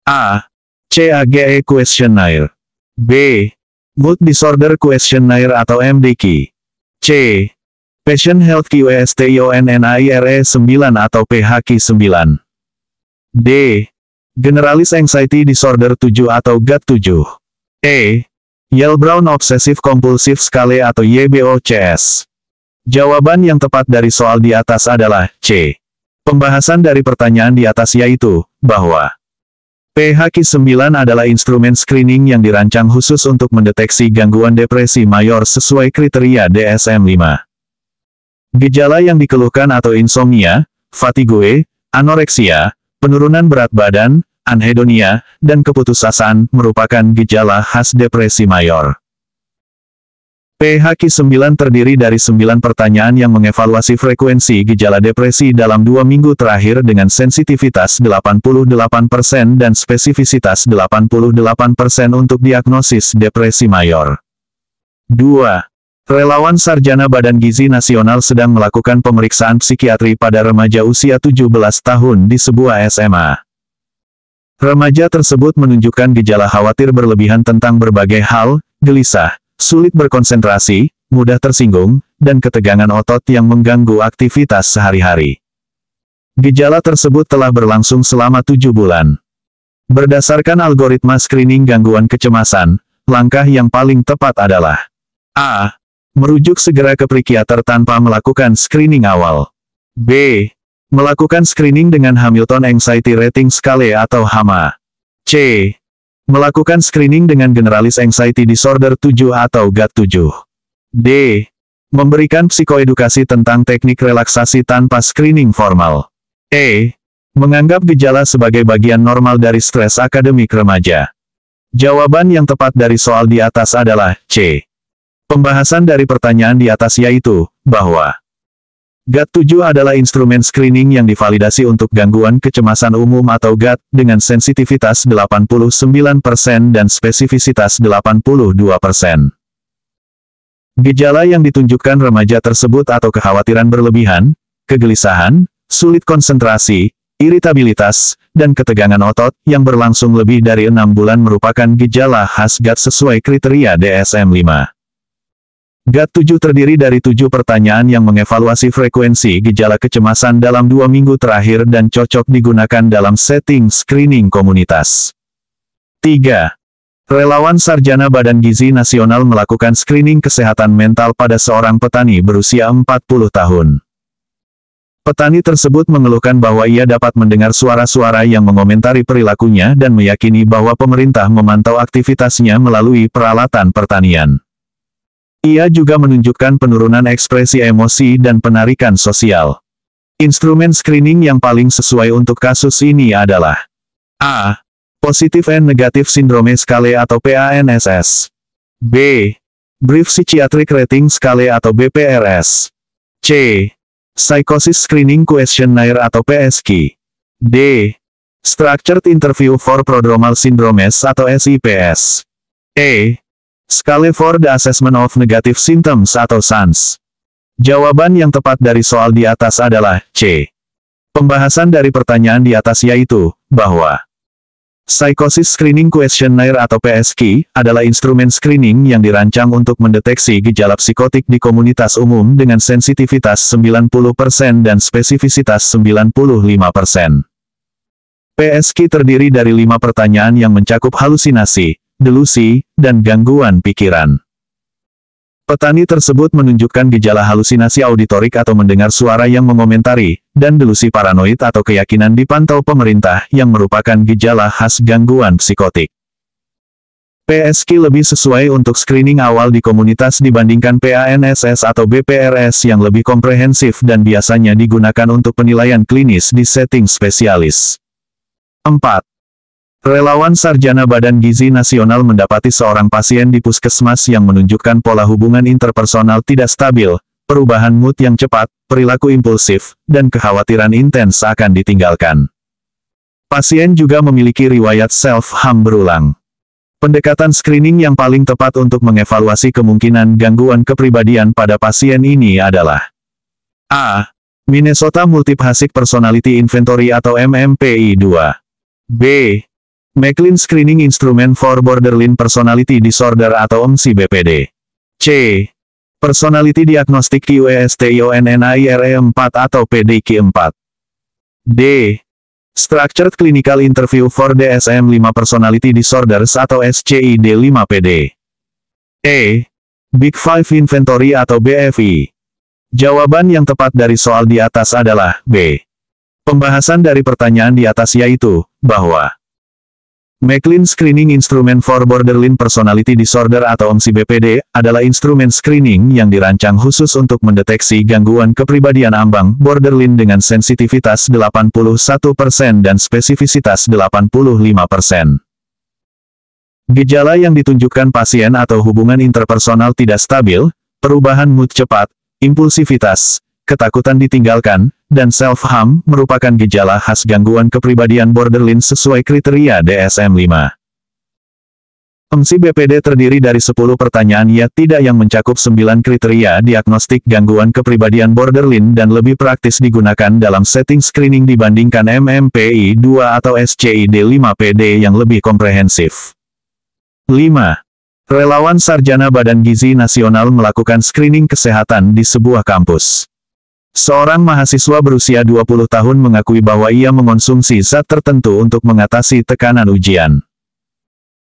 A. CAGE Questionnaire. B. Mood Disorder Questionnaire atau MDQ. C. Patient Health Questionnaire 9 atau PHQ-9. D. Generalized Anxiety Disorder 7 atau GAD-7. E. Yale-Brown Obsessive Compulsive Scale atau YBOCS. Jawaban yang tepat dari soal di atas adalah C. Pembahasan dari pertanyaan di atas yaitu, bahwa PHQ-9 adalah instrumen screening yang dirancang khusus untuk mendeteksi gangguan depresi mayor sesuai kriteria DSM-5. Gejala yang dikeluhkan atau insomnia, fatigue, anoreksia, penurunan berat badan, anhedonia, dan keputusasaan merupakan gejala khas depresi mayor. PHQ-9 terdiri dari 9 pertanyaan yang mengevaluasi frekuensi gejala depresi dalam 2 minggu terakhir dengan sensitivitas 88% dan spesifisitas 88% untuk diagnosis depresi mayor. 2. Relawan sarjana Badan Gizi Nasional sedang melakukan pemeriksaan psikiatri pada remaja usia 17 tahun di sebuah SMA. Remaja tersebut menunjukkan gejala khawatir berlebihan tentang berbagai hal, gelisah, sulit berkonsentrasi, mudah tersinggung, dan ketegangan otot yang mengganggu aktivitas sehari-hari. Gejala tersebut telah berlangsung selama 7 bulan. Berdasarkan algoritma screening gangguan kecemasan, langkah yang paling tepat adalah A. Merujuk segera ke psikiater tanpa melakukan screening awal. B. Melakukan screening dengan Hamilton Anxiety Rating Scale atau HAMA. C. Melakukan screening dengan Generalized Anxiety Disorder 7 atau GAD-7. D. Memberikan psikoedukasi tentang teknik relaksasi tanpa screening formal. E. Menganggap gejala sebagai bagian normal dari stres akademik remaja. Jawaban yang tepat dari soal di atas adalah C. Pembahasan dari pertanyaan di atas yaitu, bahwa GAD-7 adalah instrumen screening yang divalidasi untuk gangguan kecemasan umum atau GAD, dengan sensitivitas 89% dan spesifisitas 82%. Gejala yang ditunjukkan remaja tersebut atau kekhawatiran berlebihan, kegelisahan, sulit konsentrasi, iritabilitas, dan ketegangan otot, yang berlangsung lebih dari 6 bulan merupakan gejala khas GAD sesuai kriteria DSM-5. GAD-7 terdiri dari 7 pertanyaan yang mengevaluasi frekuensi gejala kecemasan dalam 2 minggu terakhir dan cocok digunakan dalam setting screening komunitas. 3. Relawan sarjana Badan Gizi Nasional melakukan screening kesehatan mental pada seorang petani berusia 40 tahun. Petani tersebut mengeluhkan bahwa ia dapat mendengar suara-suara yang mengomentari perilakunya dan meyakini bahwa pemerintah memantau aktivitasnya melalui peralatan pertanian. Ia juga menunjukkan penurunan ekspresi emosi dan penarikan sosial. Instrumen screening yang paling sesuai untuk kasus ini adalah A. Positive and Negative Syndrome Scale atau PANSS. B. Brief Psychiatric Rating Scale atau BPRS. C. Psychosis Screening Questionnaire atau PSQ. D. Structured Interview for Prodromal Syndromes atau SIPS. E. Scale for the Assessment of Negative Symptoms atau SANS. Jawaban yang tepat dari soal di atas adalah C. Pembahasan dari pertanyaan di atas yaitu, bahwa Psychosis Screening Questionnaire atau PSQ adalah instrumen screening yang dirancang untuk mendeteksi gejala psikotik di komunitas umum dengan sensitivitas 90% dan spesifisitas 95%. PSQ terdiri dari 5 pertanyaan yang mencakup halusinasi, delusi, dan gangguan pikiran. Petani tersebut menunjukkan gejala halusinasi auditorik atau mendengar suara yang mengomentari, dan delusi paranoid atau keyakinan dipantau pemerintah yang merupakan gejala khas gangguan psikotik. PSQ lebih sesuai untuk screening awal di komunitas dibandingkan PANSS atau BPRS yang lebih komprehensif dan biasanya digunakan untuk penilaian klinis di setting spesialis. 4. Relawan Sarjana Badan Gizi Nasional mendapati seorang pasien di puskesmas yang menunjukkan pola hubungan interpersonal tidak stabil, perubahan mood yang cepat, perilaku impulsif, dan kekhawatiran intens akan ditinggalkan. Pasien juga memiliki riwayat self-harm berulang. Pendekatan screening yang paling tepat untuk mengevaluasi kemungkinan gangguan kepribadian pada pasien ini adalah A. Minnesota Multiphasic Personality Inventory atau MMPI-2. B. McLean Screening Instrument for Borderline Personality Disorder atau MCBPD. C. Personality Diagnostic Questionnaire 4 atau PDQ-4. D. Structured Clinical Interview for DSM-5 Personality Disorders atau SCID-5PD. E. Big Five Inventory atau BFI. Jawaban yang tepat dari soal di atas adalah B. Pembahasan dari pertanyaan di atas yaitu, bahwa McLean Screening Instrument for Borderline Personality Disorder atau MCBPD adalah instrumen screening yang dirancang khusus untuk mendeteksi gangguan kepribadian ambang borderline dengan sensitivitas 81% dan spesifisitas 85%. Gejala yang ditunjukkan pasien atau hubungan interpersonal tidak stabil, perubahan mood cepat, impulsivitas, ketakutan ditinggalkan, dan self-harm merupakan gejala khas gangguan kepribadian borderline sesuai kriteria DSM-5. MCBPD terdiri dari 10 pertanyaan ya tidak yang mencakup 9 kriteria diagnostik gangguan kepribadian borderline dan lebih praktis digunakan dalam setting screening dibandingkan MMPI-2 atau SCID-5PD yang lebih komprehensif. 5. Relawan Sarjana Badan Gizi Nasional melakukan screening kesehatan di sebuah kampus. Seorang mahasiswa berusia 20 tahun mengakui bahwa ia mengonsumsi zat tertentu untuk mengatasi tekanan ujian.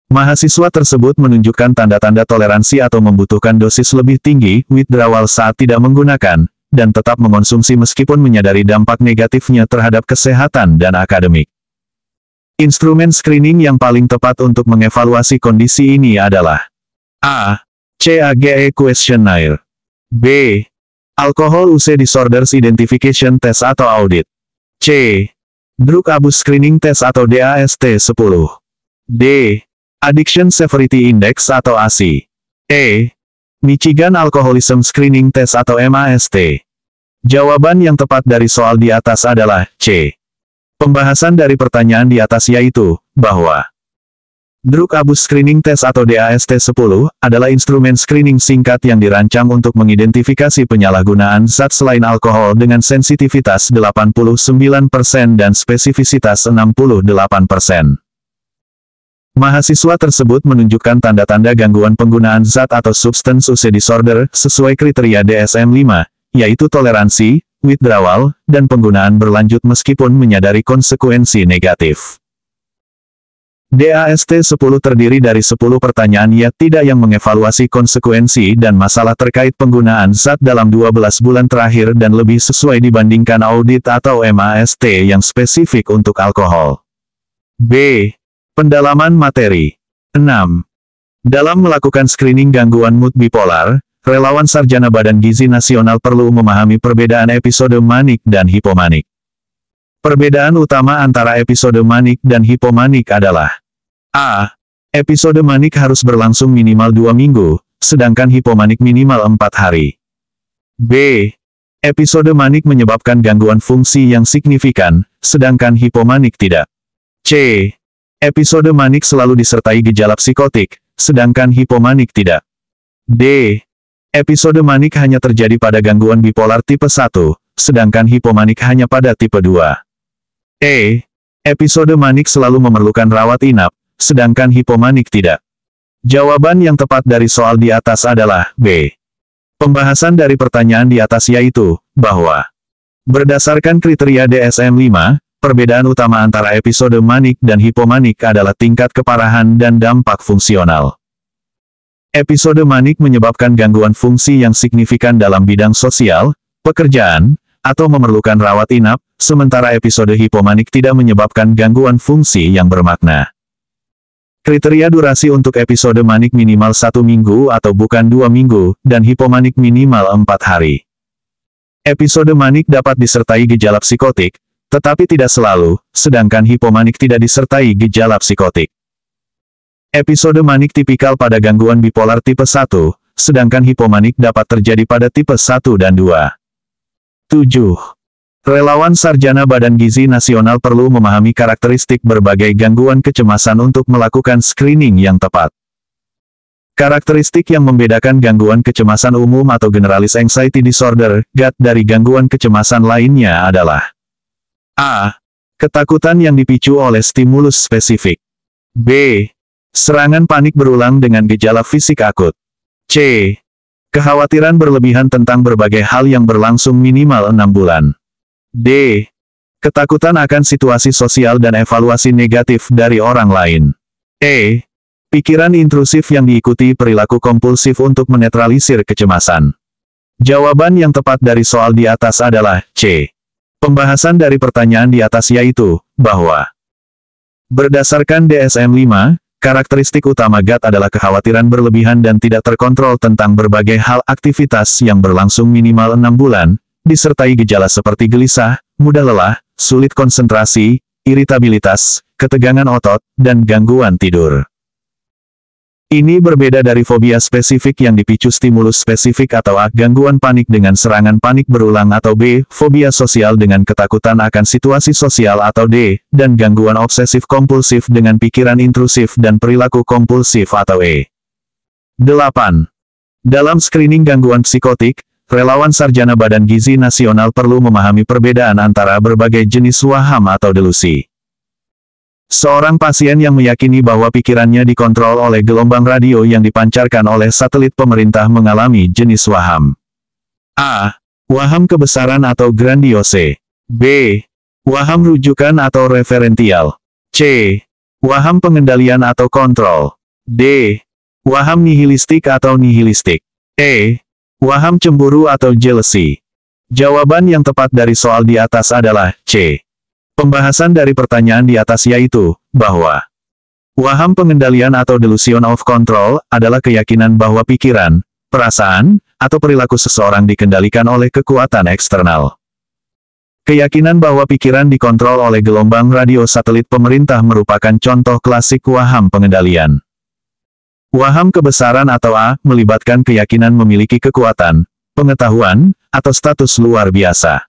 Mahasiswa tersebut menunjukkan tanda-tanda toleransi atau membutuhkan dosis lebih tinggi, withdrawal saat tidak menggunakan, dan tetap mengonsumsi meskipun menyadari dampak negatifnya terhadap kesehatan dan akademik. Instrumen screening yang paling tepat untuk mengevaluasi kondisi ini adalah A. CAGE Questionnaire. B. Alcohol Use Disorders Identification Test atau Audit. C. Drug Abuse Screening Test atau DAST-10. D. Addiction Severity Index atau ASI. E. Michigan Alcoholism Screening Test atau MAST. Jawaban yang tepat dari soal di atas adalah C. Pembahasan dari pertanyaan di atas yaitu, bahwa Drug Abuse Screening Test atau DAST-10 adalah instrumen screening singkat yang dirancang untuk mengidentifikasi penyalahgunaan zat selain alkohol dengan sensitivitas 89% dan spesifisitas 68%. Mahasiswa tersebut menunjukkan tanda-tanda gangguan penggunaan zat atau substance use disorder sesuai kriteria DSM-5, yaitu toleransi, withdrawal, dan penggunaan berlanjut meskipun menyadari konsekuensi negatif. DAST-10 terdiri dari 10 pertanyaan ya tidak yang mengevaluasi konsekuensi dan masalah terkait penggunaan zat dalam 12 bulan terakhir dan lebih sesuai dibandingkan audit atau MAST yang spesifik untuk alkohol. B. Pendalaman materi. 6. Dalam melakukan screening gangguan mood bipolar, relawan Sarjana Badan Gizi Nasional perlu memahami perbedaan episode manik dan hipomanik. Perbedaan utama antara episode manik dan hipomanik adalah A. Episode manik harus berlangsung minimal 2 minggu, sedangkan hipomanik minimal 4 hari. B. Episode manik menyebabkan gangguan fungsi yang signifikan, sedangkan hipomanik tidak. C. Episode manik selalu disertai gejala psikotik, sedangkan hipomanik tidak. D. Episode manik hanya terjadi pada gangguan bipolar tipe 1, sedangkan hipomanik hanya pada tipe 2. E. Episode manik selalu memerlukan rawat inap, sedangkan hipomanik tidak. Jawaban yang tepat dari soal di atas adalah B. Pembahasan dari pertanyaan di atas yaitu, bahwa berdasarkan kriteria DSM-5, perbedaan utama antara episode manik dan hipomanik adalah tingkat keparahan dan dampak fungsional. Episode manik menyebabkan gangguan fungsi yang signifikan dalam bidang sosial, pekerjaan, atau memerlukan rawat inap, sementara episode hipomanik tidak menyebabkan gangguan fungsi yang bermakna. Kriteria durasi untuk episode manik minimal 1 minggu atau bukan 2 minggu, dan hipomanik minimal 4 hari. Episode manik dapat disertai gejala psikotik, tetapi tidak selalu, sedangkan hipomanik tidak disertai gejala psikotik. Episode manik tipikal pada gangguan bipolar tipe 1, sedangkan hipomanik dapat terjadi pada tipe 1 dan 2. 7. Relawan Sarjana Badan Gizi Nasional perlu memahami karakteristik berbagai gangguan kecemasan untuk melakukan screening yang tepat. Karakteristik yang membedakan gangguan kecemasan umum atau Generalized Anxiety Disorder, GAD, dari gangguan kecemasan lainnya adalah A. Ketakutan yang dipicu oleh stimulus spesifik. B. Serangan panik berulang dengan gejala fisik akut. C. Kekhawatiran berlebihan tentang berbagai hal yang berlangsung minimal 6 bulan. D. Ketakutan akan situasi sosial dan evaluasi negatif dari orang lain. E. Pikiran intrusif yang diikuti perilaku kompulsif untuk menetralisir kecemasan. Jawaban yang tepat dari soal di atas adalah C. Pembahasan dari pertanyaan di atas yaitu, bahwa berdasarkan DSM-5, karakteristik utama GAD adalah kekhawatiran berlebihan dan tidak terkontrol tentang berbagai hal aktivitas yang berlangsung minimal 6 bulan, disertai gejala seperti gelisah, mudah lelah, sulit konsentrasi, iritabilitas, ketegangan otot, dan gangguan tidur. Ini berbeda dari fobia spesifik yang dipicu stimulus spesifik atau A. Gangguan panik dengan serangan panik berulang atau B. Fobia sosial dengan ketakutan akan situasi sosial atau D. Dan gangguan obsesif kompulsif dengan pikiran intrusif dan perilaku kompulsif atau E. 8. Dalam screening gangguan psikotik, relawan Sarjana Badan Gizi Nasional perlu memahami perbedaan antara berbagai jenis waham atau delusi. Seorang pasien yang meyakini bahwa pikirannya dikontrol oleh gelombang radio yang dipancarkan oleh satelit pemerintah mengalami jenis waham. A. Waham kebesaran atau grandiose. B. Waham rujukan atau referensial. C. Waham pengendalian atau kontrol. D. Waham nihilistik atau nihilistik. E. Waham cemburu atau jealousy. Jawaban yang tepat dari soal di atas adalah C. Pembahasan dari pertanyaan di atas yaitu, bahwa waham pengendalian atau delusion of control adalah keyakinan bahwa pikiran, perasaan, atau perilaku seseorang dikendalikan oleh kekuatan eksternal. Keyakinan bahwa pikiran dikontrol oleh gelombang radio satelit pemerintah merupakan contoh klasik waham pengendalian. Waham kebesaran atau A melibatkan keyakinan memiliki kekuatan, pengetahuan, atau status luar biasa.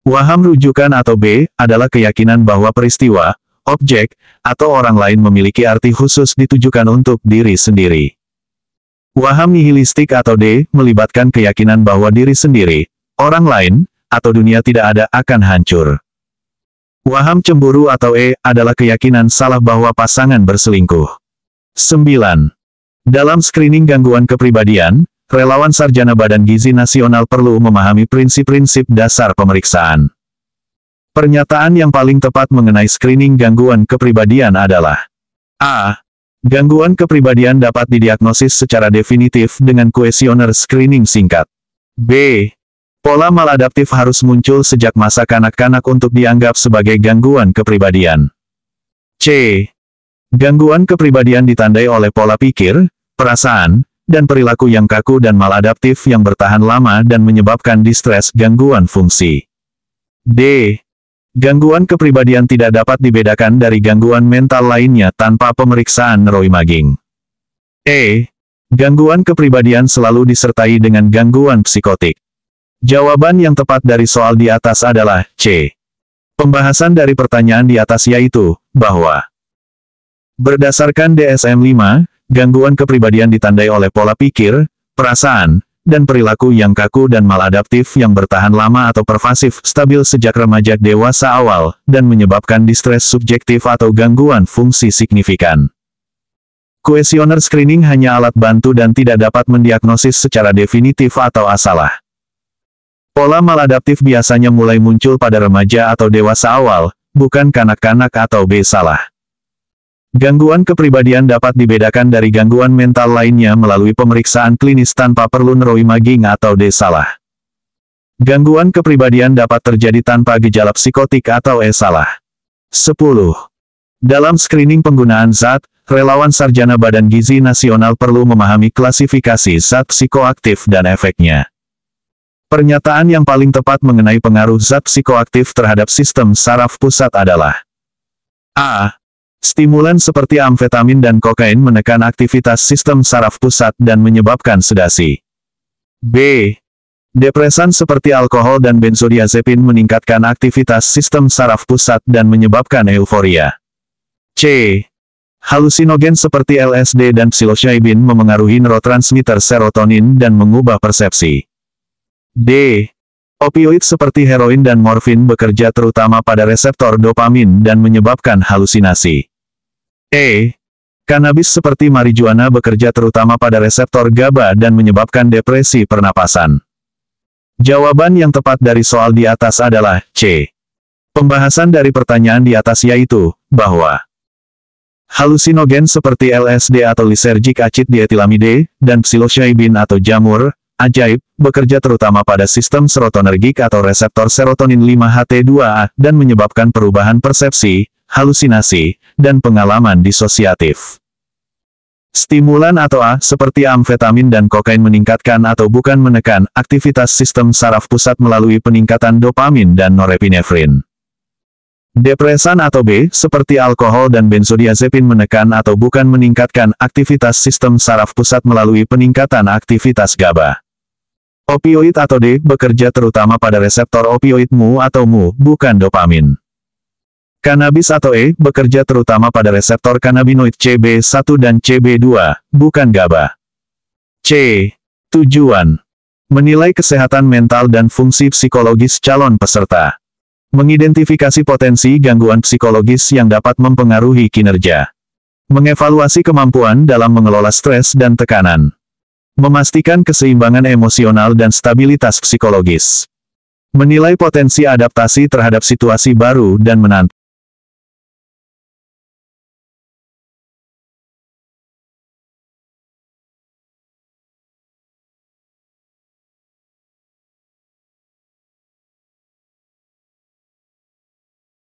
Waham rujukan atau B, adalah keyakinan bahwa peristiwa, objek, atau orang lain memiliki arti khusus ditujukan untuk diri sendiri. Waham nihilistik atau D, melibatkan keyakinan bahwa diri sendiri, orang lain, atau dunia tidak ada akan hancur. Waham cemburu atau E, adalah keyakinan salah bahwa pasangan berselingkuh. 9. Dalam screening gangguan kepribadian, relawan Sarjana Badan Gizi Nasional perlu memahami prinsip-prinsip dasar pemeriksaan. Pernyataan yang paling tepat mengenai screening gangguan kepribadian adalah A. Gangguan kepribadian dapat didiagnosis secara definitif dengan kuesioner screening singkat. B. Pola maladaptif harus muncul sejak masa kanak-kanak untuk dianggap sebagai gangguan kepribadian. C. Gangguan kepribadian ditandai oleh pola pikir, perasaan, dan perilaku yang kaku dan maladaptif yang bertahan lama dan menyebabkan distres gangguan fungsi. D. Gangguan kepribadian tidak dapat dibedakan dari gangguan mental lainnya tanpa pemeriksaan neuroimaging. Gangguan kepribadian selalu disertai dengan gangguan psikotik. Jawaban yang tepat dari soal di atas adalah C. Pembahasan dari pertanyaan di atas yaitu, bahwa berdasarkan DSM-5, gangguan kepribadian ditandai oleh pola pikir, perasaan, dan perilaku yang kaku dan maladaptif yang bertahan lama atau pervasif, stabil sejak remaja dewasa awal, dan menyebabkan distres subjektif atau gangguan fungsi signifikan. Kuesioner screening hanya alat bantu dan tidak dapat mendiagnosis secara definitif atau asalah. Pola maladaptif biasanya mulai muncul pada remaja atau dewasa awal, bukan kanak-kanak atau salah. Gangguan kepribadian dapat dibedakan dari gangguan mental lainnya melalui pemeriksaan klinis tanpa perlu neuroimaging atau salah. Gangguan kepribadian dapat terjadi tanpa gejala psikotik atau salah. 10. Dalam screening penggunaan zat, relawan Sarjana Badan Gizi Nasional perlu memahami klasifikasi zat psikoaktif dan efeknya. Pernyataan yang paling tepat mengenai pengaruh zat psikoaktif terhadap sistem saraf pusat adalah A. Stimulan seperti amfetamin dan kokain menekan aktivitas sistem saraf pusat dan menyebabkan sedasi. B. Depresan seperti alkohol dan benzodiazepin meningkatkan aktivitas sistem saraf pusat dan menyebabkan euforia. C. Halusinogen seperti LSD dan psilocybin memengaruhi neurotransmitter serotonin dan mengubah persepsi. D. Opioid seperti heroin dan morfin bekerja terutama pada reseptor dopamin dan menyebabkan halusinasi. E. Kanabis seperti marijuana bekerja terutama pada reseptor GABA dan menyebabkan depresi pernapasan. Jawaban yang tepat dari soal di atas adalah C. Pembahasan dari pertanyaan di atas yaitu, bahwa halusinogen seperti LSD atau lysergic acid dietilamide, dan psilocybin atau jamur, ajaib, bekerja terutama pada sistem serotonergik atau reseptor serotonin 5-HT2A, dan menyebabkan perubahan persepsi, halusinasi, dan pengalaman disosiatif. Stimulan atau A, seperti amfetamin dan kokain meningkatkan atau bukan menekan aktivitas sistem saraf pusat melalui peningkatan dopamin dan norepinefrin. Depresan atau B, seperti alkohol dan benzodiazepin menekan atau bukan meningkatkan aktivitas sistem saraf pusat melalui peningkatan aktivitas GABA. Opioid atau D, bekerja terutama pada reseptor opioid mu atau mu, bukan dopamin. Kanabis atau E, bekerja terutama pada reseptor kanabinoid CB1 dan CB2, bukan GABA. C. Tujuan. Menilai kesehatan mental dan fungsi psikologis calon peserta. Mengidentifikasi potensi gangguan psikologis yang dapat mempengaruhi kinerja. Mengevaluasi kemampuan dalam mengelola stres dan tekanan. Memastikan keseimbangan emosional dan stabilitas psikologis. Menilai potensi adaptasi terhadap situasi baru dan menantang.